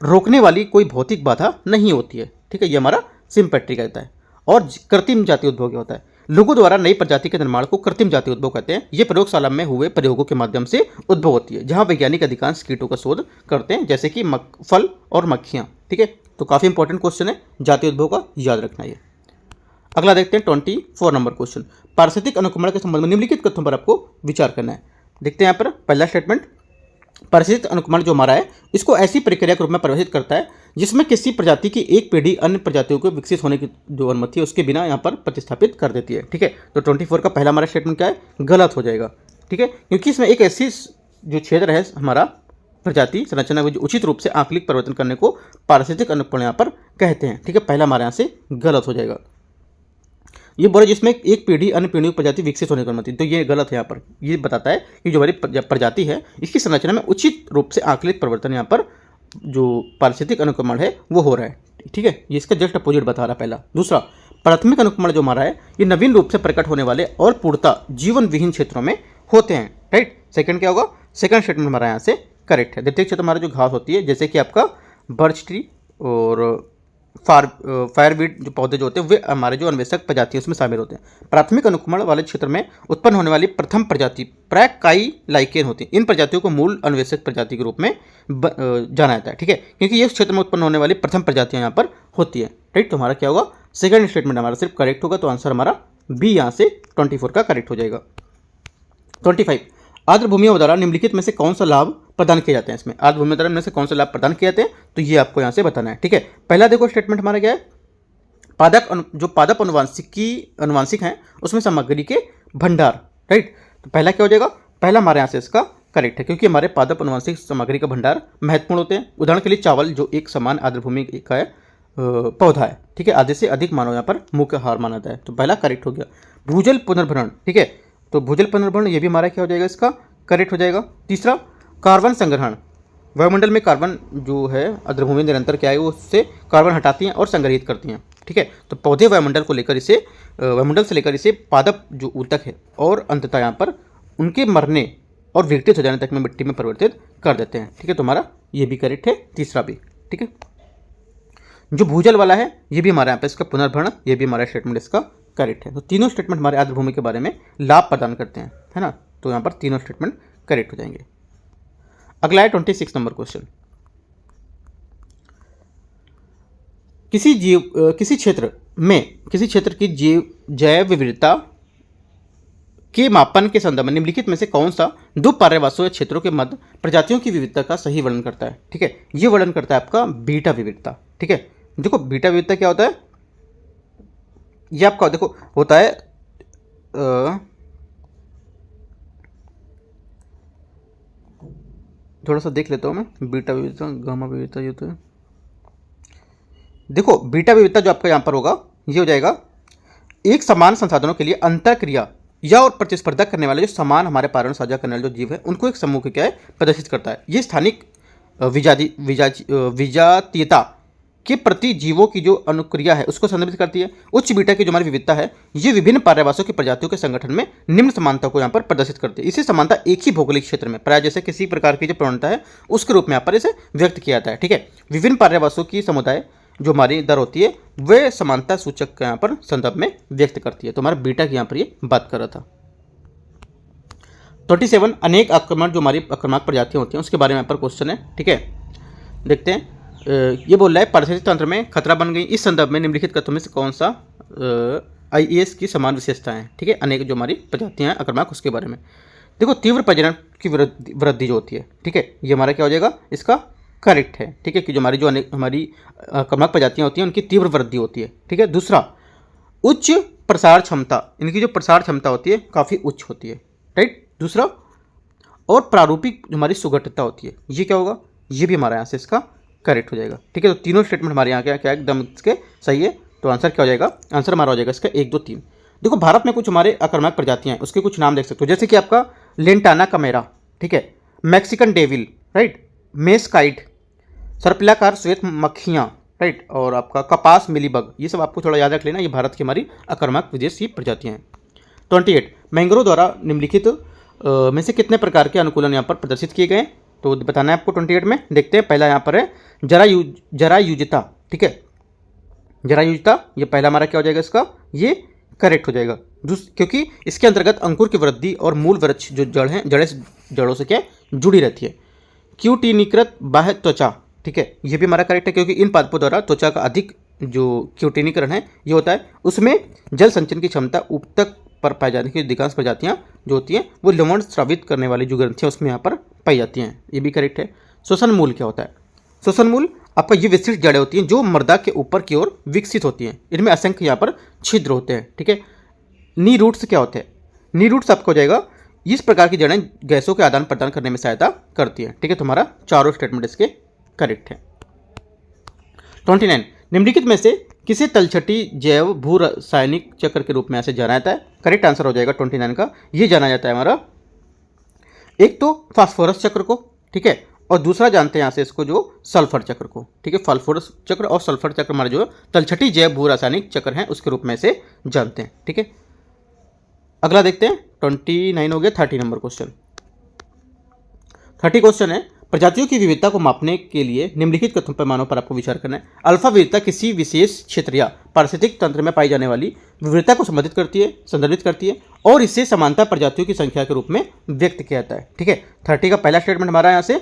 रोकने वाली कोई भौतिक बाधा नहीं होती है। ठीक है, ये हमारा सिम्पैट्रिक कहता है। और कृत्रिम जाति उद्भव क्या होता है? लोगों द्वारा नई प्रजाति के निर्माण को कृत्रिम जाति उद्भव कहते हैं। ये प्रयोगशाला में हुए प्रयोगों के माध्यम से उद्भव होती है, जहां वैज्ञानिक अधिकांश कीटों का शोध करते हैं, जैसे कि फल और मक्खियां। ठीक है, तो काफी इंपॉर्टेंट क्वेश्चन है जाति उद्भव का, याद रखना ये। अगला देखते हैं 24 नंबर क्वेश्चन। पारिस्थितिक अनुक्रमण के संबंध में निम्नलिखित कथनों पर आपको विचार करना है। देखते हैं यहाँ पर पहला स्टेटमेंट, पारिस्थितिक अनुक्रमण जो हमारा है इसको ऐसी प्रक्रिया के रूप में परिभाषित करता है जिसमें किसी प्रजाति की एक पीढ़ी अन्य प्रजातियों को विकसित होने की जो अनुमति है उसके बिना यहाँ पर प्रतिस्थापित कर देती है। ठीक है, तो 24 का पहला हमारा स्टेटमेंट क्या है? गलत हो जाएगा। ठीक है, क्योंकि इसमें एक ऐसी जो क्षेत्र है हमारा प्रजाति संरचना को जो उचित रूप से आंकलिक परिवर्तन करने को पारिस्थितिक अनुक्रमण यहाँ पर कहते हैं। ठीक है, पहला हमारे यहाँ से गलत हो जाएगा। ये बोला जिसमें एक पीढ़ी अन्य पीढ़ी प्रजाति विकसित होने की अनुमति, तो ये गलत है। यहाँ पर ये बताता है कि जो हमारी प्रजाति है इसकी संरचना में उचित रूप से आंकलित परिवर्तन यहाँ पर जो पारिस्थितिक अनुक्रमण है वो हो रहा है। ठीक है, ये इसका जस्ट अपोजिट बता रहा है पहला। दूसरा, प्राथमिक अनुक्रमण जो हमारा है ये नवीन रूप से प्रकट होने वाले और पूर्णतः जीवन विहीन क्षेत्रों में होते हैं। राइट, सेकंड क्या होगा? सेकंड स्टेटमेंट हमारा यहाँ से करेक्ट है। द्वितीय क्षेत्र हमारा जो घास होती है जैसे कि आपका बर्च ट्री और फायरवीड जो पौधे जो होते हैं वे हमारे जो अन्वेषक प्रजाति उसमें शामिल होते हैं। प्राथमिक अनुक्रमण वाले क्षेत्र में उत्पन्न होने वाली प्रथम प्रजाति प्राय काई लाइकेन होती है। इन प्रजातियों को मूल अन्वेषक प्रजाति के रूप में जाना जाता है। ठीक है, क्योंकि इस क्षेत्र में उत्पन्न होने वाली प्रथम प्रजातियां यहाँ पर होती है। राइट, तो हमारा क्या होगा? सेकंड स्टेटमेंट हमारा सिर्फ करेक्ट होगा, तो आंसर हमारा बी यहाँ से 24 का करेक्ट हो जाएगा। 25 आर्द्र भूमियों द्वारा निम्नलिखित में से कौन सा लाभ प्रदान किए जाते हैं। इसमें आर्द्र भूमियों द्वारा में से कौन सा लाभ प्रदान किए जाते हैं, तो ये आपको यहाँ से बताना है। ठीक है, पहला देखो स्टेटमेंट हमारा क्या है, जो पादप अनुवांशिक हैं उसमें सामग्री के भंडार, राइट। तो पहला क्या हो जाएगा, पहला हमारे यहाँ से इसका करेक्ट है, क्योंकि हमारे पादप अनुवांशिक सामग्री का भंडार महत्वपूर्ण होते हैं। उदाहरण के लिए चावल जो एक समान आर्द्र भूमि का है पौधा है, ठीक है, आधे से अधिक मानव यहाँ पर मुख्य आहार माना जाता है। तो पहला करेक्ट हो गया। भूजल पुनर्भरण, ठीक है, तो भूजल पुनर्भरण ये भी हमारा क्या हो जाएगा, इसका करेक्ट हो जाएगा। तीसरा कार्बन संग्रहण, वायुमंडल में कार्बन जो है आर्द्रभूमि निरंतर क्या है वो उससे कार्बन हटाती हैं और संग्रहित करती हैं। ठीक है, तो पौधे वायुमंडल से लेकर इसे पादप जो ऊतक है और अंततः यहाँ पर उनके मरने और विघटित हो जाने तक में मिट्टी में परिवर्तित कर देते हैं। ठीक है, तो हमारा ये भी करेक्ट है, तीसरा भी। ठीक है, जो भूजल वाला है ये भी हमारे यहाँ पे इसका पुनर्भरण, ये भी हमारा स्टेटमेंट इसका करेक्ट है। तो तीनों स्टेटमेंट हमारे आर्द्रभूमि के बारे में लाभ प्रदान करते हैं, है ना, तो यहाँ पर तीनों स्टेटमेंट करेक्ट हो जाएंगे। अगला है 26 नंबर क्वेश्चन। किसी क्षेत्र की जैव विविधता के मापन के संदर्भ में निम्नलिखित में से कौन सा दो पर्यायवासियों या क्षेत्रों के मध्य प्रजातियों की विविधता का सही वर्णन करता है। ठीक है, ये वर्णन करता है आपका बीटा विविधता। ठीक है, देखो बीटा विविधता क्या होता है, ये आपका देखो होता है थोड़ा सा देख लेता हूँ मैं, बीटा विविधता गामा विविधता ये तो है। देखो बीटा विविधता जो आपका यहाँ पर होगा ये हो जाएगा एक समान संसाधनों के लिए अंतर क्रिया या और प्रतिस्पर्धा करने वाले जो समान हमारे पर्यावरण साझा करने वाले जो जीव है उनको एक समूह के क्या है प्रदर्शित करता है। ये स्थानिक विजातीयता के प्रति जीवों की जो अनुक्रिया है उसको संदर्भित करती है। उच्च बीटा की जो हमारी विविधता है ये विभिन्न पर्यायवासियों की प्रजातियों के संगठन में निम्न समानता को यहाँ पर प्रदर्शित करती है। इसे समानता एक ही भौगोलिक क्षेत्र में प्राय जैसे किसी प्रकार की जो प्रवणता है उसके रूप में यहाँ पर इसे व्यक्त किया जाता है। ठीक है, विभिन्न पर्यायवासियों की समुदाय जो हमारी दर होती है वह समानता सूचक के यहाँ पर संदर्भ में व्यक्त करती है। तो हमारा बीटा की यहाँ पर ये बात कर रहा था। 27 अनेक आक्रमण जो हमारी आक्रामक प्रजातियाँ होती हैं उसके बारे में यहाँ पर क्वेश्चन है। ठीक है, देखते हैं। ये बोल रहा है पारिस्थितिक तंत्र में खतरा बन गई, इस संदर्भ में निम्नलिखित कथनों में से कौन सा IES की समान विशेषताएं हैं। ठीक है, अनेक जो हमारी प्रजातियाँ हैं आक्रामक उसके बारे में देखो। तीव्र प्रजनन की वृद्धि जो होती है, ठीक है, ये हमारा क्या हो जाएगा, इसका करेक्ट है। ठीक है, कि जो हमारी आक्रामक प्रजातियाँ होती हैं उनकी तीव्र वृद्धि होती है। ठीक है, दूसरा उच्च प्रसार क्षमता, इनकी जो प्रसार क्षमता होती है काफ़ी उच्च होती है, राइट। दूसरा और प्रारूपिक जो हमारी सुगठितता होती है, ये क्या होगा, ये भी हमारे यहाँ से इसका करेक्ट हो जाएगा। ठीक है, तो तीनों स्टेटमेंट हमारे यहाँ क्या एकदम इसके सही है। तो आंसर क्या हो जाएगा, आंसर हमारा हो जाएगा इसका 1 2 3। देखो भारत में कुछ हमारे आक्रामक प्रजातियाँ हैं उसके कुछ नाम देख सकते हो, जैसे कि आपका लेंटाना कमेरा, ठीक है, मैक्सिकन डेविल, राइट, मेसकाइट, सर्पिलाकार श्वेत मक्खियाँ, राइट, और आपका कपास मिलीबग, ये सब आपको थोड़ा याद रख लेना, ये भारत की हमारी आक्रामक विदेशी प्रजातियाँ हैं। 28 मैंग्रोव द्वारा निम्नलिखित में से कितने प्रकार के अनुकूलन यहाँ पर प्रदर्शित किए गए, तो बताना है आपको 28 में। देखते हैं, पहला यहाँ पर है जरायुजता। ठीक है, जरायुजता ये पहला हमारा क्या हो जाएगा, इसका ये करेक्ट हो जाएगा, क्योंकि इसके अंतर्गत अंकुर की वृद्धि और मूल वृक्ष जो जड़ों से क्या जुड़ी रहती है। क्यूटिनीकृत बाह्य त्वचा, ठीक है, ये भी हमारा करेक्ट है, क्योंकि इन पादपों द्वारा त्वचा का अधिक जो क्यूटिनीकरण है ये होता है, उसमें जल संचयन की क्षमता ऊतक पर पाई जाने की अधिकांश प्रजातियाँ जो होती हैं वो लवण स्रावित करने वाली जो ग्रंथियाँ उसमें यहाँ पर पाई जाती हैं, ये भी करेक्ट है। श्वसन मूल क्या होता है, श्वसन मूल आपका ये विशिष्ट जड़ें होती हैं जो मृदा के ऊपर की ओर विकसित होती हैं, इनमें असंख्य यहाँ पर छिद्र होते हैं। ठीक है, नी रूट्स क्या होते हैं, नी रूट्स आपको हो जाएगा इस प्रकार की जड़ें गैसों के आदान प्रदान करने में सहायता करती हैं। ठीक है, तुम्हारा चारों स्टेटमेंट इसके करेक्ट है। 29 निम्नलिखित में से किसे तलछटी जैव भू रासायनिक चक्र के रूप में ऐसे जाना जाता है, करेक्ट आंसर हो जाएगा 29 का, ये जाना जाता है हमारा एक तो फास्फोरस चक्र को, ठीक है, और दूसरा जानते हैं यहाँ से इसको जो सल्फर चक्र को। ठीक है, फास्फोरस चक्र और सल्फर चक्र हमारे जो तलछटी जैव भू रासायनिक चक्र हैं उसके रूप में से जानते हैं। ठीक है, अगला देखते हैं, 29 हो गया। 30 नंबर क्वेश्चन। 30 क्वेश्चन है, प्रजातियों की विविधता को मापने के लिए निम्नलिखित कथन पैमानों पर आपको विचार करना है। अल्फा विविधता किसी विशेष क्षेत्र या पारिस्थितिक तंत्र में पाई जाने वाली विविधता को संदर्भित करती है और इसे समानता प्रजातियों की संख्या के रूप में व्यक्त किया जाता है। ठीक है, 30 का पहला स्टेटमेंट हमारा यहाँ से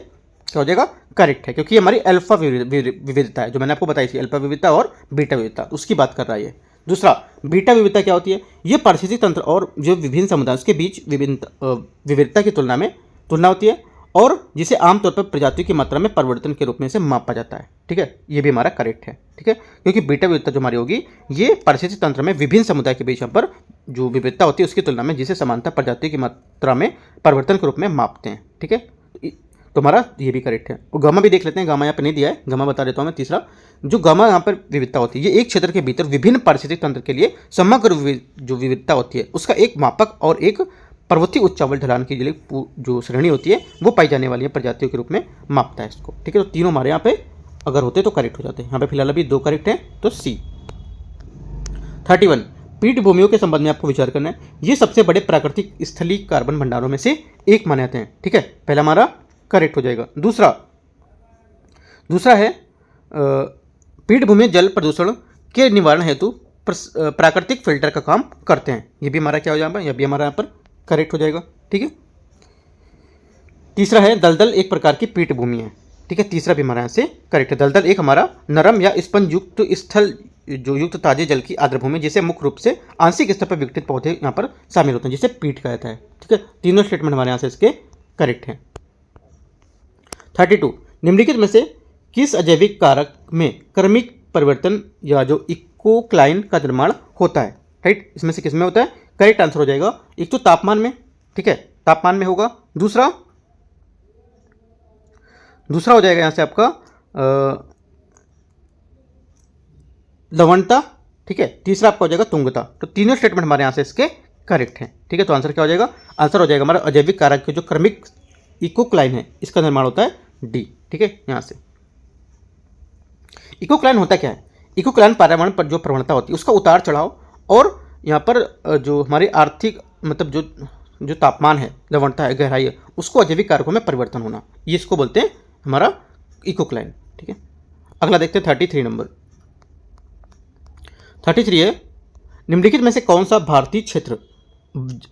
क्या हो जाएगा, करेक्ट है, क्योंकि हमारी अल्फा विविधता है जो मैंने आपको बताई थी, अल्फा विविधता और बीटा विविधता, उसकी बात कर रहा है ये। दूसरा, बीटा विविधता क्या होती है, ये पारिस्थितिक तंत्र और जो विभिन्न समुदायों के बीच विविधता की तुलना होती है, और जिसे आमतौर पर प्रजातियों की मात्रा में परिवर्तन के रूप में से मापा जाता है। ठीक है, ये भी हमारा करेक्ट है। ठीक है, क्योंकि बीटा विविधता जो हमारी होगी ये पारिस्थितिक तंत्र में विभिन्न समुदाय के बीच यहाँ पर जो विविधता होती है उसकी तुलना में जिसे समानता प्रजातियों की मात्रा में परिवर्तन के रूप में मापते हैं। ठीक है, तो हमारा ये भी करेक्ट है। और गामा भी देख लेते हैं, गामा यहाँ पर नहीं दिया है, गामा बता देता हूँ मैं। तीसरा, जो गामा यहाँ पर विविधता होती है, ये एक क्षेत्र के भीतर विभिन्न पारिस्थितिक तंत्र के लिए समग्र जो विविधता होती है उसका एक मापक और एक पर्वतीय उच्चावल ढलान की जो श्रेणी होती है वो पाई जाने वाली है प्रजातियों के रूप में मापता है इसको। ठीक है, तो तीनों हमारे यहाँ पे अगर होते तो करेक्ट हो जाते हैं। यहाँ पे फिलहाल अभी 2 करेक्ट हैं, तो सी। 31, पीठभूमियों के संबंध में आपको विचार करना है। ये सबसे बड़े प्राकृतिक स्थलीय कार्बन भंडारों में से एक माने जाते हैं। ठीक है, पहला हमारा करेक्ट हो जाएगा। दूसरा है पीठभूमि जल प्रदूषण के निवारण हेतु प्राकृतिक फिल्टर का काम करते हैं। ये भी हमारा क्या हो जाएगा, यह भी हमारा यहाँ पर करेक्ट हो जाएगा। ठीक है, तीसरा है दलदल एक प्रकार की पीठभूमि है। ठीक है, तीसरा भी हमारा यहाँ से करेक्ट है। दलदल एक हमारा नरम या स्पंज युक्त स्थल जो युक्त ताजे जल की आर्द्रभूमि जिसे मुख्य रूप से आंशिक स्तर पर विकसित पौधे यहाँ पर शामिल होते हैं, जिसे पीठ कहा जाता है। ठीक है, तीनों स्टेटमेंट हमारे यहाँ से इसके करेक्ट हैं। 32, निम्नलिखित में से किस अजैविक कारक में क्रमिक परिवर्तन या जो इकोक्लाइन का निर्माण होता है। राइट, इसमें से किस में होता है, करेक्ट आंसर हो जाएगा एक तो तापमान में। ठीक है, तापमान में होगा। दूसरा हो जाएगा यहां से आपका लवणता। ठीक है, तीसरा आपका हो जाएगा तुंगता। तो तीनों स्टेटमेंट हमारे यहां से इसके करेक्ट हैं। ठीक है, तो आंसर क्या हो जाएगा, आंसर हो जाएगा हमारा अजैविक कारक के जो क्रमिक इकोक्लाइन है इसका निर्माण होता है डी। ठीक है, यहां से इकोक्लाइन होता क्या है, इकोक्लाइन पर्यावरण पर जो प्रवणता होती है उसका उतार चढ़ाव, और यहाँ पर जो हमारी आर्थिक मतलब जो तापमान है, लवणता है, गहराई है, उसको अजैविक कारकों में परिवर्तन होना, ये इसको बोलते हैं हमारा इकोक्लाइन। ठीक है, अगला देखते हैं 33 नंबर। 33 है, निम्नलिखित में से कौन सा भारतीय क्षेत्र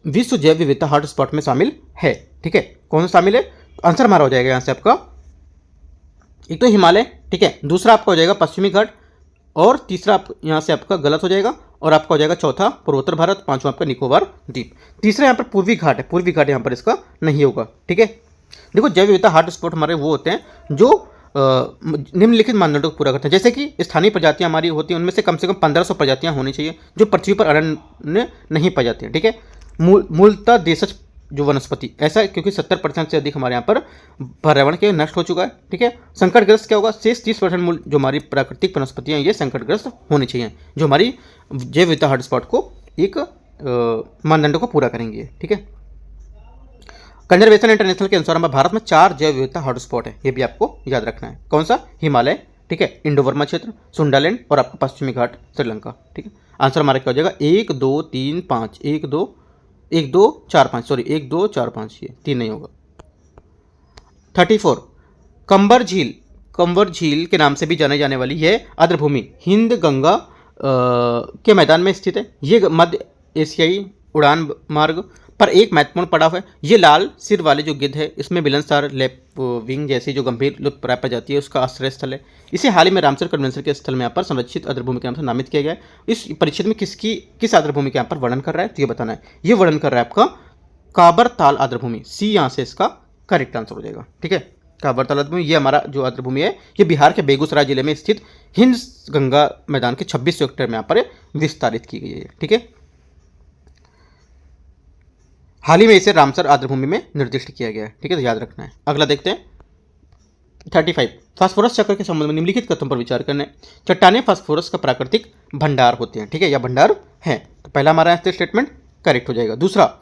विश्व जैव विविधता हॉटस्पॉट में शामिल है। ठीक है, कौन सा शामिल है, आंसर हमारा हो जाएगा यहाँ से आपका एक तो हिमालय। ठीक है, दूसरा आपका हो जाएगा पश्चिमी घाट, और तीसरा आप यहाँ से आपका गलत हो जाएगा, और आपका हो जाएगा चौथा पूर्वोत्तर भारत, पांचवा आपका निकोबार द्वीप, तीसरा यहाँ पर पूर्वी घाट है, पूर्वी घाट यहाँ पर इसका नहीं होगा। ठीक है, देखो जैव विविधता हॉटस्पॉट हमारे वो होते हैं जो निम्नलिखित मानदंडों को पूरा करते हैं, जैसे कि स्थानीय प्रजातियां हमारी होती हैं उनमें से कम 1500 प्रजातियां होनी चाहिए जो पृथ्वी पर अरण्य नहीं पाई जाती हैं। ठीक है, मूलतः देशज जो वनस्पति ऐसा, क्योंकि 70% से अधिक हमारे यहाँ पर पर्यावरण के नष्ट हो चुका है। ठीक है, संकटग्रस्त क्या होगा, शेष 30% मूल जो हमारी प्राकृतिक वनस्पतियाँ ये संकटग्रस्त होनी चाहिए, जो हमारी जैव विविधता हॉटस्पॉट को एक मानदंडों को पूरा करेंगे। ठीक है, कंजर्वेशन इंटरनेशनल के अनुसार हमारे भारत में 4 जैव विविधता हॉटस्पॉट है, ये भी आपको याद रखना है। कौन सा, हिमालय, ठीक है, इंडो बर्मा क्षेत्र, सुंडालैंड और आपका पश्चिमी घाट श्रीलंका। ठीक है, आंसर हमारा क्या हो जाएगा 1 2 3 5 1 2 4 5 सॉरी 1 2 4 5, ये 3 नहीं होगा। 34, कंबर झील के नाम से भी जाने जाने वाली यह आर्द्रभूमि हिंद गंगा के मैदान में स्थित है। ये मध्य एशियाई उड़ान मार्ग पर एक महत्वपूर्ण पड़ाव है। ये लाल सिर वाले जो गिद्ध है इसमें मिलनसार लैपविंग जैसी जो गंभीर लुप्त प्राप्त प्रजाति है उसका आश्रय स्थल है। इसे हाल ही में रामसर कन्वेंशन के स्थल में यहाँ पर संरक्षित आर्द्रभूमि के नाम से नामित किया गया है। इस परिच्छेद में किस आर्द्रभूमि के यहाँ पर वर्णन कर रहा है, तो ये बताना है। ये वर्णन कर रहा है आपका काबर ताल आर्द्रभूमि, सी यहाँ से इसका करेक्ट आंसर हो जाएगा। ठीक है, काबर ताल आर्द्रभूमि ये हमारा जो आर्द्रभूमि है ये बिहार के बेगूसराय जिले में स्थित हिंद गंगा मैदान के 26 हेक्टेयर में यहाँ पर विस्तारित की गई है। ठीक है, हाल ही में इसे रामसर आर्द्रभूमि में निर्दिष्ट किया गया है। ठीक है, तो याद रखना है। अगला देखते हैं 35, फास्फोरस चक्र के संबंध में निम्नलिखित कथन पर विचार करना है। चट्टानें फास्फोरस का प्राकृतिक भंडार होते हैं। ठीक है, या भंडार है, तो पहला हमारा स्टेटमेंट करेक्ट हो जाएगा। दूसरा,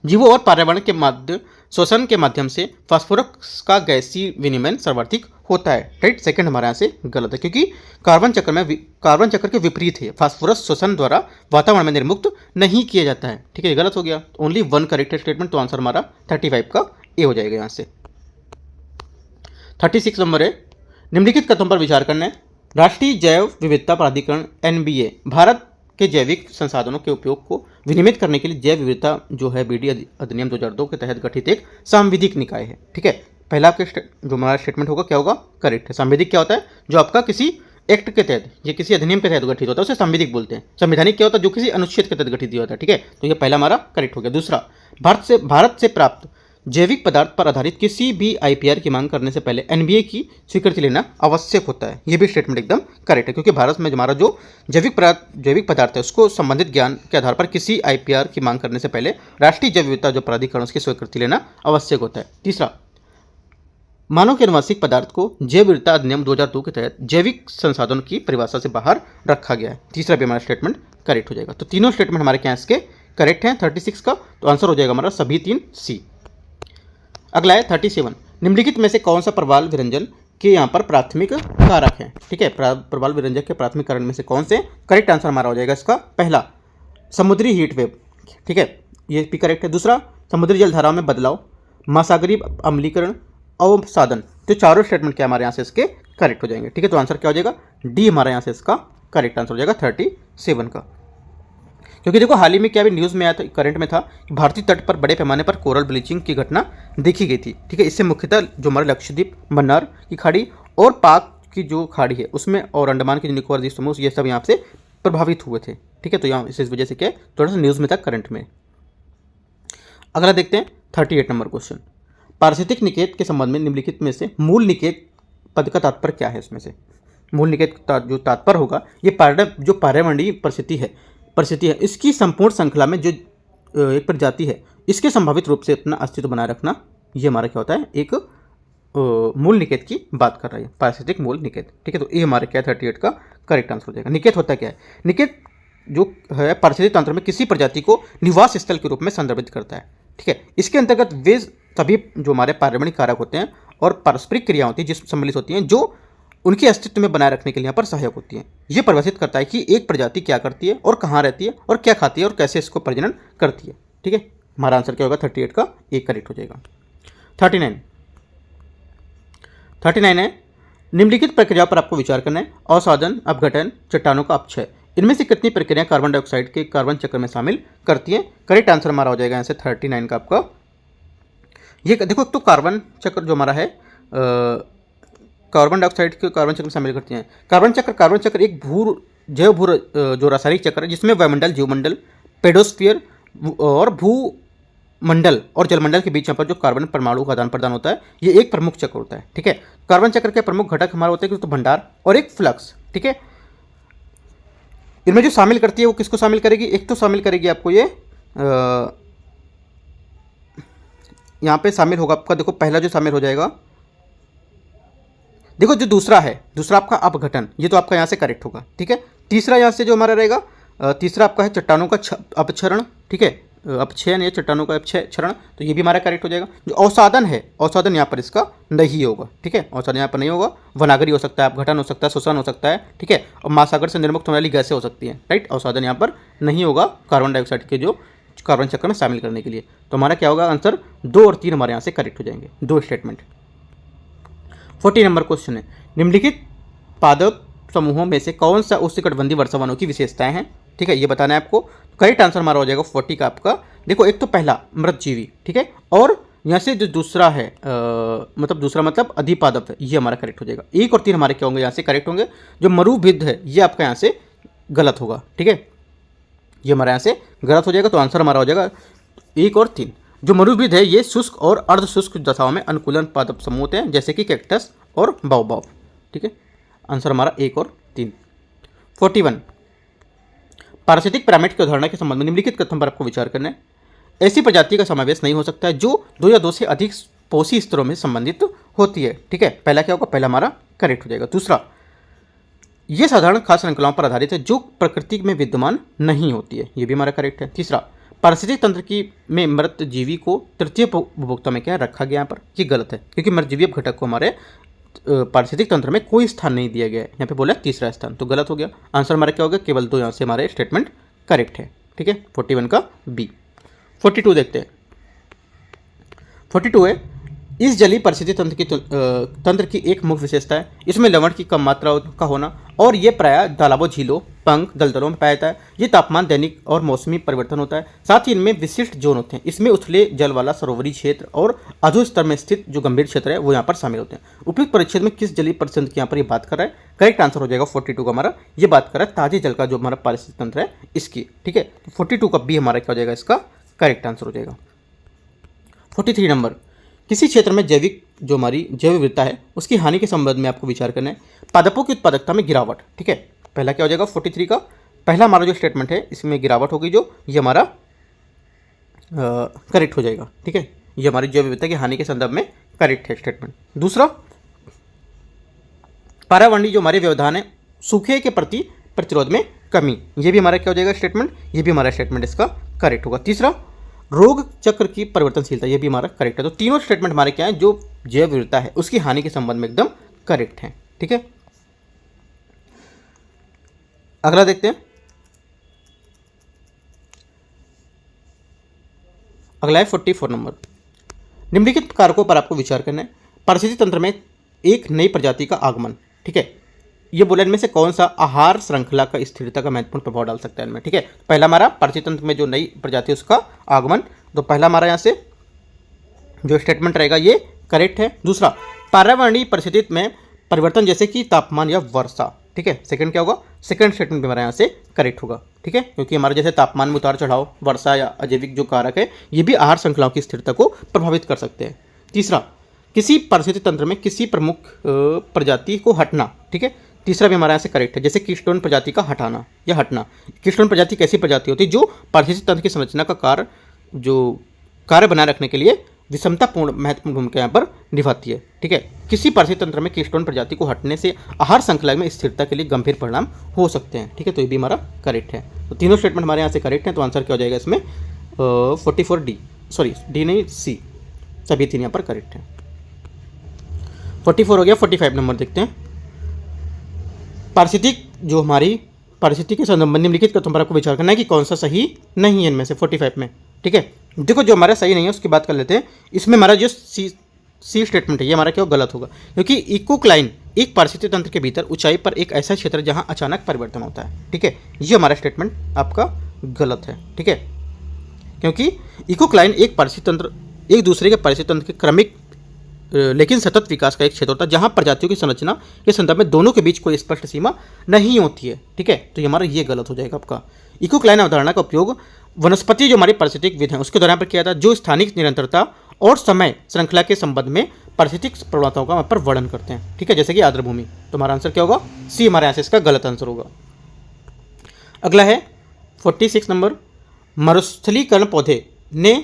जीवों और पर्यावरण के मध्य श्वसन के माध्यम से फास्फोरस का गैसीय विनिमय सर्वाधिक होता है। राइट, सेकंड हमारे यहाँ से गलत है, क्योंकि कार्बन चक्र के विपरीत है। फास्फोरस श्वसन द्वारा वातावरण में निर्मुक्त नहीं किया जाता है। ठीक है, गलत हो गया, ओनली 1 करेक्ट स्टेटमेंट, तो आंसर हमारा 35 का ए हो जाएगा यहाँ से। 36 नंबर है, निम्नलिखित कथनों पर विचार करना है। राष्ट्रीय जैव विविधता प्राधिकरण NBA भारत के जैविक संसाधनों के उपयोग को विनियमित करने के लिए जैव विविधता जो है BD अधिनियम 2002 के तहत गठित एक सांविधिक निकाय है। ठीक है, पहला आपका जो हमारा स्टेटमेंट होगा क्या होगा, करेक्ट है। संवैधानिक क्या होता है, जो आपका किसी एक्ट के तहत या किसी अधिनियम के तहत गठित होता है उसे संवैधानिक बोलते हैं। संवैधानिक क्या होता है, जो किसी अनुच्छेद के तहत गठित होता है, ठीक है। तो ये पहला हमारा करेक्ट हो गया। दूसरा, भारत से प्राप्त जैविक पदार्थ पर आधारित किसी भी आईपीआर की मांग करने से पहले एनबीए की स्वीकृति लेना आवश्यक होता है। ये भी स्टेटमेंट एकदम करेक्ट है, क्योंकि भारत में हमारा जो जैविक पदार्थ है उसको संबंधित ज्ञान के आधार पर किसी आईपीआर की मांग करने से पहले राष्ट्रीय जैव विविधता जो प्राधिकरण उसकी स्वीकृति लेना आवश्यक होता है। तीसरा, मानव के अनुवांशिक पदार्थ को जैव विविधता अधिनियम 2002 के तहत जैविक संसाधन की परिभाषा से बाहर रखा गया है। तीसरा भी हमारा स्टेटमेंट करेक्ट हो जाएगा। तो तीनों स्टेटमेंट हमारे क्या इसके करेक्ट हैं 36 का, तो आंसर हो जाएगा हमारा सभी 3 सी। अगला है 37, निम्नलिखित में से कौन सा प्रवाल विरंजन के यहाँ पर प्राथमिक कारक है, ठीक है। प्रवाल विरंजन के प्राथमिक कारण में से कौन से, करेक्ट आंसर हमारा हो जाएगा इसका पहला, समुद्री हीट वेव, ठीक है, ये भी करेक्ट है। दूसरा, समुद्री जलधाराओं में बदलाव, महासागरीय अम्लीकरण, अवसादन। तो चारों स्टेटमेंट क्या हमारे यहाँ से इसके करेक्ट हो जाएंगे, ठीक है। तो आंसर क्या हो जाएगा, डी हमारे यहाँ से इसका करेक्ट आंसर हो जाएगा 37 का। क्योंकि देखो हाल ही में क्या भी न्यूज़ में आया था, करंट में था, भारतीय तट पर बड़े पैमाने पर कोरल ब्लीचिंग की घटना देखी गई थी, ठीक है। इससे मुख्यतः जो हमारे लक्षद्वीप, मन्नार की खाड़ी और पाक की जो खाड़ी है उसमें, और अंडमान के जो निकोबार द्वीप समूह, ये सब यहाँ से प्रभावित हुए थे, ठीक है। तो यहाँ इस वजह से क्या थोड़ा सा न्यूज़ में था करंट में। अगला देखते हैं 38 नंबर क्वेश्चन, पारिस्थितिक निकेत के संबंध में निम्नलिखित में से मूल निकेत पद का तात्पर्य क्या है। इसमें से मूल निकेत जो तात्पर्य होगा, ये जो पर्यावरणीय परिस्थिति है इसकी संपूर्ण श्रृंखला में जो एक प्रजाति है इसके संभावित रूप से अपना अस्तित्व बनाए रखना, ये हमारा क्या होता है, एक मूल निकेत की बात कर रही है, पारिस्थितिक मूल निकेत, ठीक है। तो ये हमारे क्या 38 का करेक्ट आंसर हो जाएगा। निकेत होता क्या है, निकेत जो है पारिस्थितिक तंत्र में किसी प्रजाति को निवास स्थल के रूप में संदर्भित करता है, ठीक है। इसके अंतर्गत वे सभी जो हमारे पर्यावरणीय कारक होते हैं और पारस्परिक क्रिया होती है जिस सम्मिलित होती हैं, जो उनके अस्तित्व में बनाए रखने के लिए यहाँ पर सहायक होती हैं। ये परिभाषित करता है कि एक प्रजाति क्या करती है और कहाँ रहती है और क्या खाती है और कैसे इसको प्रजनन करती है, ठीक है। हमारा आंसर क्या होगा 38 का एक करेक्ट हो जाएगा। 39 है, निम्नलिखित प्रक्रिया पर आपको विचार करना है, अवसादन, अपघटन, चट्टानों का अपक्षय, इनमें से कितनी प्रक्रियाएं कार्बन डाइऑक्साइड के कार्बन चक्र में शामिल करती हैं। करेक्ट आंसर हमारा हो जाएगा यहाँ से 39 का आपका। ये देखो, एक तो कार्बन चक्र जो हमारा है कार्बन डाइऑक्साइड के कार्बन चक्र में शामिल करती हैं। कार्बन चक्र एक जैव जो रासायनिक चक्र है जिसमें वायुमंडल, जीवमंडल, पेडोस्फीयर और भूमंडल और जलमंडल के बीच यहाँ पर जो कार्बन परमाणु का आदान प्रदान होता है, ये एक प्रमुख चक्र होता है, ठीक है। कार्बन चक्र के प्रमुख घटक हमारे होते हैं तो भंडार और एक फ्लक्स, ठीक है। इनमें जो शामिल करती है वो किसको शामिल करेगी, एक तो शामिल करेगी आपको ये यहाँ पे शामिल होगा आपका, देखो पहला जो शामिल हो जाएगा, देखो जो दूसरा आपका अपघटन, ये तो आपका यहाँ से करेक्ट होगा, ठीक है। तीसरा यहाँ से जो हमारा रहेगा, तीसरा आपका है चट्टानों का अपक्षरण, ठीक है, अपक्षयन या चट्टानों का अपक्षरण, तो ये भी हमारा करेक्ट हो जाएगा। जो अवसादन है, अवसादन यहाँ पर इसका नहीं होगा, ठीक है, अवसादन यहाँ पर नहीं होगा। वनागरी हो सकता है, अपघटन हो सकता है, शोषण हो सकता है, ठीक है, और महासागर से निर्मुक्त होने वाली गैसें हो सकती हैं, राइट। अवसादन यहाँ पर नहीं होगा कार्बन डाइऑक्साइड के जो कार्बन चक्र में शामिल करने के लिए। तो हमारा क्या होगा आंसर 2 और 3 हमारे यहाँ से करेक्ट हो जाएंगे, 2 स्टेटमेंट। 40 नंबर क्वेश्चन है, निम्नलिखित पादप समूहों में से कौन सा उष्णकटिबंधीय वर्षावनों की विशेषताएं हैं, ठीक है, ये बताना है आपको। करेक्ट आंसर हमारा हो जाएगा 40 का आपका। देखो एक तो पहला मृतजीवी, ठीक है, और यहाँ से जो दूसरा है दूसरा मतलब अधिपादप है, ये हमारा करेक्ट हो जाएगा। 1 और 3 हमारे क्या होंगे यहाँ से करेक्ट होंगे। जो मरुभिद्ध है ये आपका यहाँ से गलत होगा, ठीक है, ये हमारे यहाँ से गलत हो जाएगा। तो आंसर हमारा हो जाएगा 1 और 3। जो मरुभिद्ध है ये शुष्क और अर्ध शुष्क दशाओं में अनुकूलन पादप समूह होते हैं, जैसे कि कैक्टस और बाओबाब, ठीक है। आंसर हमारा 1 और 3। 41, पारिस्थितिक पिरामिड की अवधारणा के संबंध में निम्नलिखित कथन पर आपको विचार करना है। ऐसी प्रजाति का समावेश नहीं हो सकता है जो 2 या 2 से अधिक पोषी स्तरों में संबंधित होती है, ठीक है। पहला क्या होगा, पहला हमारा करेक्ट हो जाएगा। दूसरा, ये साधारण खाद्य श्रृंखलाओं पर आधारित है जो प्रकृति में विद्यमान नहीं होती है, ये भी हमारा करेक्ट है। तीसरा, पारिस्थितिक तंत्र में मृत जीवी को तृतीय उपभोक्ता में क्या रखा गया यहाँ पर, ये गलत है, क्योंकि मृतजीवी घटक को हमारे पारिस्थितिक तंत्र में कोई स्थान नहीं दिया गया है। यहाँ पे बोला तीसरा स्थान, तो गलत हो गया। आंसर हमारा क्या होगा, केवल 2 यहाँ से हमारे स्टेटमेंट करेक्ट है, ठीक है। 41 का बी। 42 देखते हैं। 42 है, इस जलीय परिस्थिति तंत्र की एक मुख्य विशेषता है इसमें लवण की कम मात्रा का होना, और ये प्रायः तालाबों, झीलों, पंख, दलदलों में पाया जाता है। ये तापमान, दैनिक और मौसमी परिवर्तन होता है। साथ ही इनमें विशिष्ट जोन होते हैं। इसमें उथले जल वाला सरोवरी क्षेत्र और अधो स्तर में स्थित जो गंभीर क्षेत्र है वो यहाँ पर शामिल होते हैं। उपयुक्त परिच्छेद में किस जलीय परिस्थिति की यहाँ पर ये बात कर रहा है? करेक्ट आंसर हो जाएगा 42 का हमारा। ये बात कर रहा है ताजे जल का जो हमारा पारिस्थितिक तंत्र है इसकी, ठीक है। तो 42 का बी हमारा क्या हो जाएगा? इसका करेक्ट आंसर हो जाएगा। 43 नंबर, किसी क्षेत्र में जैविक जो हमारी जैव विविधता है उसकी हानि के संबंध में आपको विचार करना है। पादपों की उत्पादकता में गिरावट, ठीक है। पहला क्या हो जाएगा 43 का? पहला हमारा जो स्टेटमेंट है इसमें गिरावट होगी, जो ये हमारा करेक्ट हो जाएगा, ठीक है। ये हमारी जैव विविधता की हानि के संदर्भ में करेक्ट है स्टेटमेंट। दूसरा, पर्यावरणीय जो हमारे व्यवधान है, सूखे के प्रति प्रतिरोध में कमी, ये भी हमारा क्या हो जाएगा स्टेटमेंट? ये भी हमारा स्टेटमेंट इसका करेक्ट होगा। तीसरा, रोग चक्र की परिवर्तनशीलता, ये भी हमारा करेक्ट है। तो तीनों स्टेटमेंट हमारे क्या है? जो जैव विविधता है उसकी हानि के संबंध में एकदम करेक्ट है, ठीक है। अगला देखते हैं। अगला है 44 नंबर। निम्नलिखित कारकों पर आपको विचार करना है। पारिस्थितिक तंत्र में एक नई प्रजाति का आगमन, ठीक है। ये बोला इनमें से कौन सा आहार श्रृंखला का स्थिरता का महत्वपूर्ण प्रभाव डाल सकता है इनमें, ठीक है। पहला हमारा पारिस्थितिक तंत्र में जो नई प्रजाति है उसका आगमन, तो पहला हमारा यहाँ से जो स्टेटमेंट रहेगा ये करेक्ट है। दूसरा, पर्यावरणीय परिस्थिति में परिवर्तन जैसे कि तापमान या वर्षा, ठीक है। सेकंड क्या होगा? सेकंड स्टेटमेंट भी हमारा यहाँ से करेक्ट होगा, ठीक है, क्योंकि हमारे जैसे तापमान में उतार चढ़ाव, वर्षा या अजैविक जो कारक है ये भी आहार श्रृंखलाओं की स्थिरता को प्रभावित कर सकते हैं। तीसरा, किसी पारिस्थितिक तंत्र में किसी प्रमुख प्रजाति को हटना, ठीक है। तीसरा भी हमारे यहाँ से करेक्ट है, जैसे कीस्टोन प्रजाति का हटाना या हटना। कीस्टोन प्रजाति कैसी प्रजाति होती है? जो पारिस्थितिक तंत्र की संरचना का कार्य बनाए रखने के लिए विषमतापूर्ण महत्वपूर्ण भूमिका यहाँ पर निभाती है, ठीक है। किसी पारिस्थितिक तंत्र में कीस्टोन प्रजाति को हटने से आहार श्रृंखला में स्थिरता के लिए गंभीर परिणाम हो सकते हैं, ठीक है। तो ये भी हमारा करेक्ट है। तो तीनों स्टेटमेंट हमारे यहाँ से करेक्ट हैं। तो आंसर क्या हो जाएगा इसमें? 44 डी, सॉरी डी नहीं सी, सभी तीन यहाँ पर करेक्ट है। 44 हो गया। 45 नंबर देखते हैं। पारिस्थितिक जो हमारी पारिस्थितिक के संबंध में निम्नलिखित कथनों पर आपको विचार करना है कि कौन सा सही नहीं है इनमें से 45 में, ठीक है। देखो जो हमारा सही नहीं है उसकी बात कर लेते हैं। इसमें हमारा जो सी स्टेटमेंट है ये हमारा क्या गलत होगा, क्योंकि इकोक्लाइन एक पारिस्थितिक तंत्र के भीतर ऊंचाई पर एक ऐसा क्षेत्र है जहां अचानक परिवर्तन होता है, ठीक है। ये हमारा स्टेटमेंट आपका गलत है, ठीक है, क्योंकि इकोक्लाइन एक पारिस्थितिक तंत्र एक दूसरे के पारिस्थितिक तंत्र के क्रमिक लेकिन सतत विकास का एक क्षेत्र होता है जहां प्रजातियों की संरचना के संदर्भ में दोनों के बीच कोई स्पष्ट सीमा नहीं होती है, ठीक है। तो ये हमारा ये गलत हो जाएगा आपका। इकोक्लाइन अवधारणा का उपयोग वनस्पति जो हमारी पारिस्थितिक विध है उसके दौरान पर किया था, जो स्थानिक निरंतरता और समय श्रृंखला के संबंध में पारिस्थितिक प्रवणताओं का वहाँ पर वर्णन करते हैं, ठीक है, जैसे कि आर्द्रभूमि। तो हमारा आंसर क्या होगा? सी हमारे यहाँ से इसका गलत आंसर होगा। अगला है 46 नंबर। मरुस्थलीकरण पौधे ने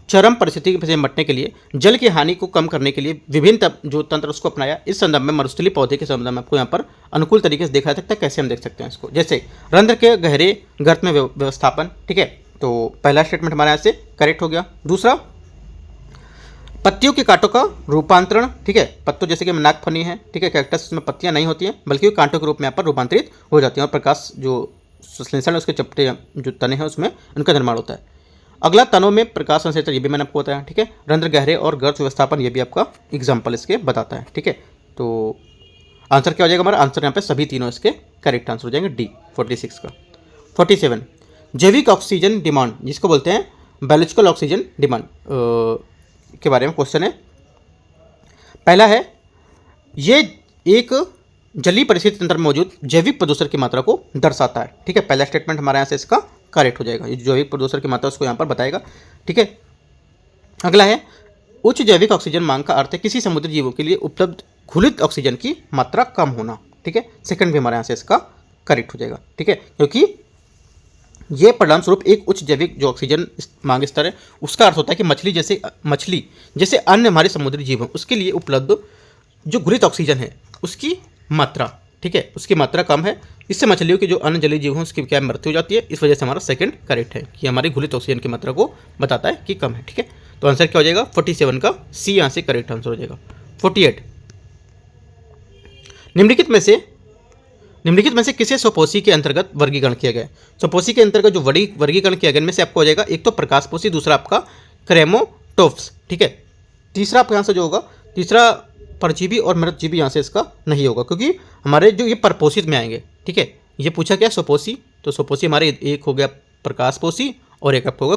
चरम परिस्थिति से निपटने के लिए जल की हानि को कम करने के लिए विभिन्न जो तंत्र उसको अपनाया। इस संदर्भ में मरुस्थलीय पौधे के संबंध में आपको यहाँ पर अनुकूल तरीके से देखा जा सकता है। कैसे हम देख सकते हैं इसको? जैसे रंध्र के गहरे गर्त में व्यवस्थापन, ठीक है। तो पहला स्टेटमेंट हमारे यहाँ से करेक्ट हो गया। दूसरा, पत्तियों के कांटों का रूपांतरण, ठीक है। पत्तों जैसे कि नागफनी है, ठीक है, कैक्टस में पत्तियां नहीं होती हैं बल्कि कांटों के रूप में यहाँ पर रूपांतरित हो जाती हैं और प्रकाश जो संश्लेषण है उसके चपटे जो तने हैं उसमें उनका निर्माण होता है। अगला, तनों में प्रकाश संश्लेषण, ये भी मैंने आपको बताया, ठीक है। रंध्र गहरे और गर्त व्यवस्थापन, ये भी आपका एग्जाम्पल इसके बताता है, ठीक है। तो आंसर क्या हो जाएगा हमारा? आंसर यहाँ पे सभी तीनों इसके करेक्ट आंसर हो जाएंगे डी 46 का। 47, जैविक ऑक्सीजन डिमांड, जिसको बोलते हैं बायोलॉजिकल ऑक्सीजन डिमांड के बारे में क्वेश्चन है। पहला है, ये एक जलीय परिस्थिति तंत्र में मौजूद जैविक प्रदूषण की मात्रा को दर्शाता है, ठीक है। पहला स्टेटमेंट हमारे यहाँ से इसका करेक्ट हो जाएगा। ये जैविक प्रदूषण की मात्रा उसको यहाँ पर बताएगा, ठीक है। अगला है, उच्च जैविक ऑक्सीजन मांग का अर्थ है किसी समुद्री जीवों के लिए उपलब्ध घुलित ऑक्सीजन की मात्रा कम होना, ठीक है। सेकंड भी हमारे यहाँ से इसका करेक्ट हो जाएगा, ठीक है, क्योंकि ये परिणाम स्वरूप एक उच्च जैविक जो ऑक्सीजन मांग स्तर है उसका अर्थ होता है कि मछली जैसे अन्य हमारे समुद्री जीव हैं उसके लिए उपलब्ध जो घुलित ऑक्सीजन है उसकी मात्रा, ठीक है, उसकी मात्रा कम है। इससे मछलियों के जो अन्य जलीय जीव हैं उसकी क्या मृत्यु हो जाती है। इस वजह से हमारा सेकंड करेक्ट है कि हमारी घुलित ऑक्सीजन की मात्रा को बताता है कि कम है, ठीक है। तो आंसर क्या हो जाएगा? 47 का सी यहाँ से करेक्ट आंसर हो जाएगा। 48, निम्नलिखित में से किसे स्वपोषी के अंतर्गत वर्गीकरण किया गया है? स्वपोषी के अंतर्गत जो वर्गीकरण किया गया इनमें से आपको हो जाएगा, एक तो प्रकाशपोषी, दूसरा आपका क्रेमोटोप्स, ठीक है, तीसरा आपका आंसर जो होगा, तीसरा परजीवी और मृतजीवी यहाँ से इसका नहीं होगा, क्योंकि हमारे जो ये परपोषित में आएंगे। ठीक है, ये पूछा क्या स्वपोषी, तो स्वपोषी हमारे एक हो गया प्रकाशपोषी और एक आपका होगा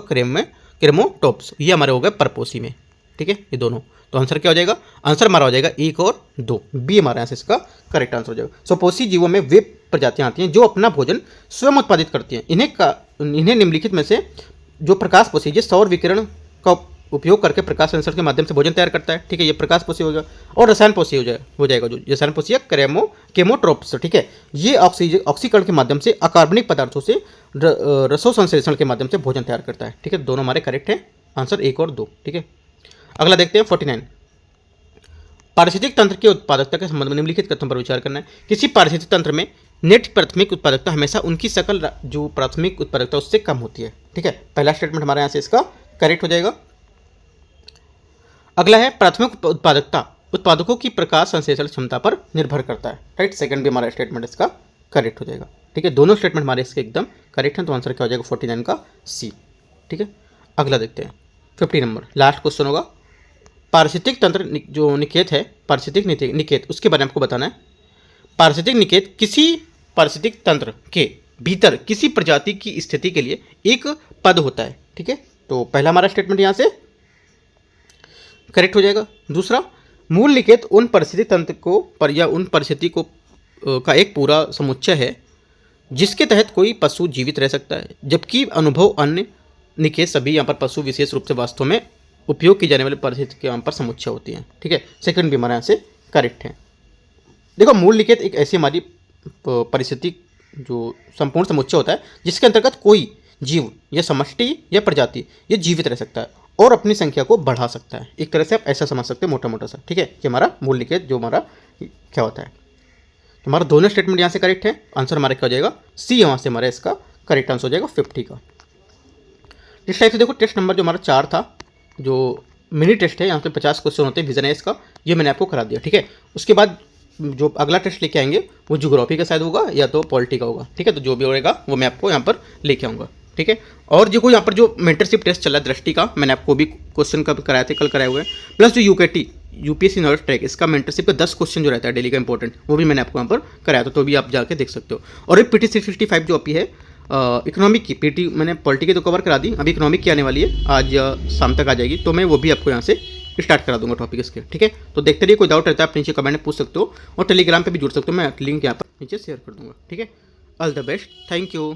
क्रेमोटोप्स, ये हमारे हो गए परपोषी में। ठीक है, ये दोनों, तो आंसर क्या हो जाएगा, आंसर हमारा हो जाएगा 1 और 2, बी हमारे यहाँ से इसका करेक्ट आंसर हो जाएगा। स्वपोषी जीवों में वे प्रजातियाँ आती हैं जो अपना भोजन स्वयं उत्पादित करती हैं। इन्हें निम्नलिखित में से जो प्रकाशपोषी, ये सौर विकिरण का उपयोग करके प्रकाश संश्लेषण के माध्यम से भोजन तैयार करता है। ठीक है, ये प्रकाशपोषी होगा। और रसायनपोषी हो जाएगा जो रसायनपोषी या केमोट्रोप्स। ठीक है, ये ऑक्सीकरण के माध्यम से अकार्बनिक पदार्थों से रसो संश्लेषण के माध्यम से भोजन तैयार करता है। ठीक है, दोनों हमारे करेक्ट हैं, आंसर 1 और 2। ठीक है, अगला देखते हैं 49। पारिस्थितिक तंत्र की उत्पादकता के संबंध में निम्नलिखित कथनों पर विचार करना है। किसी पारिस्थितिक तंत्र में नेट प्राथमिक उत्पादकता हमेशा उनकी सकल जो प्राथमिक उत्पादकता उससे कम होती है। ठीक है, पहला स्टेटमेंट हमारे यहाँ से इसका करेक्ट हो जाएगा। अगला है प्राथमिक उत्पादकता उत्पादकों की प्रकाश संश्लेषण क्षमता पर निर्भर करता है। राइट, सेकंड भी हमारा स्टेटमेंट इसका करेक्ट हो जाएगा। ठीक है, दोनों स्टेटमेंट हमारे इसके एकदम करेक्ट हैं, तो आंसर क्या हो जाएगा 49 का सी। ठीक है, अगला देखते हैं 50 नंबर, लास्ट क्वेश्चन होगा। पारिस्थितिक तंत्र जो निकेत है, पारिस्थितिक निकेत, उसके बारे में आपको बताना है। पारिस्थितिक निकेत किसी पारिस्थितिक तंत्र के भीतर किसी प्रजाति की स्थिति के लिए एक पद होता है। ठीक है, तो पहला हमारा स्टेटमेंट यहाँ से करेक्ट हो जाएगा। दूसरा, मूल निकेत उन परिस्थिति तंत्र को या उन परिस्थिति को का एक पूरा समुच्चय है जिसके तहत कोई पशु जीवित रह सकता है, जबकि अनुभव अन्य निकेत सभी यहाँ पर पशु विशेष रूप से वास्तव में उपयोग की जाने वाली परिस्थिति के यहाँ पर समुच्चय होती हैं। ठीक है, सेकंड भी हमारे यहाँ से करेक्ट है। देखो, मूल निकेत एक ऐसी हमारी परिस्थिति जो संपूर्ण समुच्चय होता है जिसके अंतर्गत कोई जीव या समष्टि या प्रजाति ये जीवित रह सकता है और अपनी संख्या को बढ़ा सकता है। एक तरह से आप ऐसा समझ सकते हैं, मोटा मोटा सा। ठीक है, ये हमारा मूल निकेत जो हमारा क्या होता है। तो हमारा दोनों स्टेटमेंट यहाँ से करेक्ट है, आंसर हमारा क्या हो जाएगा सी, यहाँ से हमारा इसका करेक्ट आंसर हो जाएगा 50 का। इस टाइप से देखो, टेस्ट नंबर जो हमारा 4 था, जो मिनी टेस्ट है, यहाँ पे 50 क्वेश्चन होते हैं, विजन है इसका, ये मैंने आपको करा दिया। ठीक है, उसके बाद जो अगला टेस्ट लेके आएंगे वो ज्योग्राफी का शायद होगा या तो पॉलिटी का होगा। ठीक है, तो जो भी होगा वो मैं आपको यहाँ पर लेके आऊँगा। ठीक है, और जो कोई यहाँ पर जो मेंटरशिप टेस्ट चल रहा है दृष्टि का, मैंने आपको भी क्वेश्चन कब कराए थे, कल कराए हुए हैं, प्लस जो यूकेटी यूपीएससी नॉलेज ट्रैक, इसका मेंटरशिप का 10 क्वेश्चन जो रहता है डेली का इंपॉर्टेंट, वो भी मैंने आपको यहाँ पर कराया था, तो भी आप जाके देख सकते हो। और एक पीटी 655 जो आपकी है इकोनॉमिक की, पीटी मैंने पॉलिटी की तो कवर करा दी, अभी इकोनॉमिक की आने वाली है, आज शाम तक आ जाएगी, तो मैं वो भी आपको यहाँ से स्टार्ट करा दूंगा टॉपिक इसके। ठीक है, तो देखते रहिए, कोई डाउट रहता है आप नीचे कमेंट में पूछ सकते हो, और टेलीग्राम पे भी जुड़ सकते हो, मैं लिंक यहाँ पर नीचे शेयर कर दूंगा। ठीक है, all the best, thank you.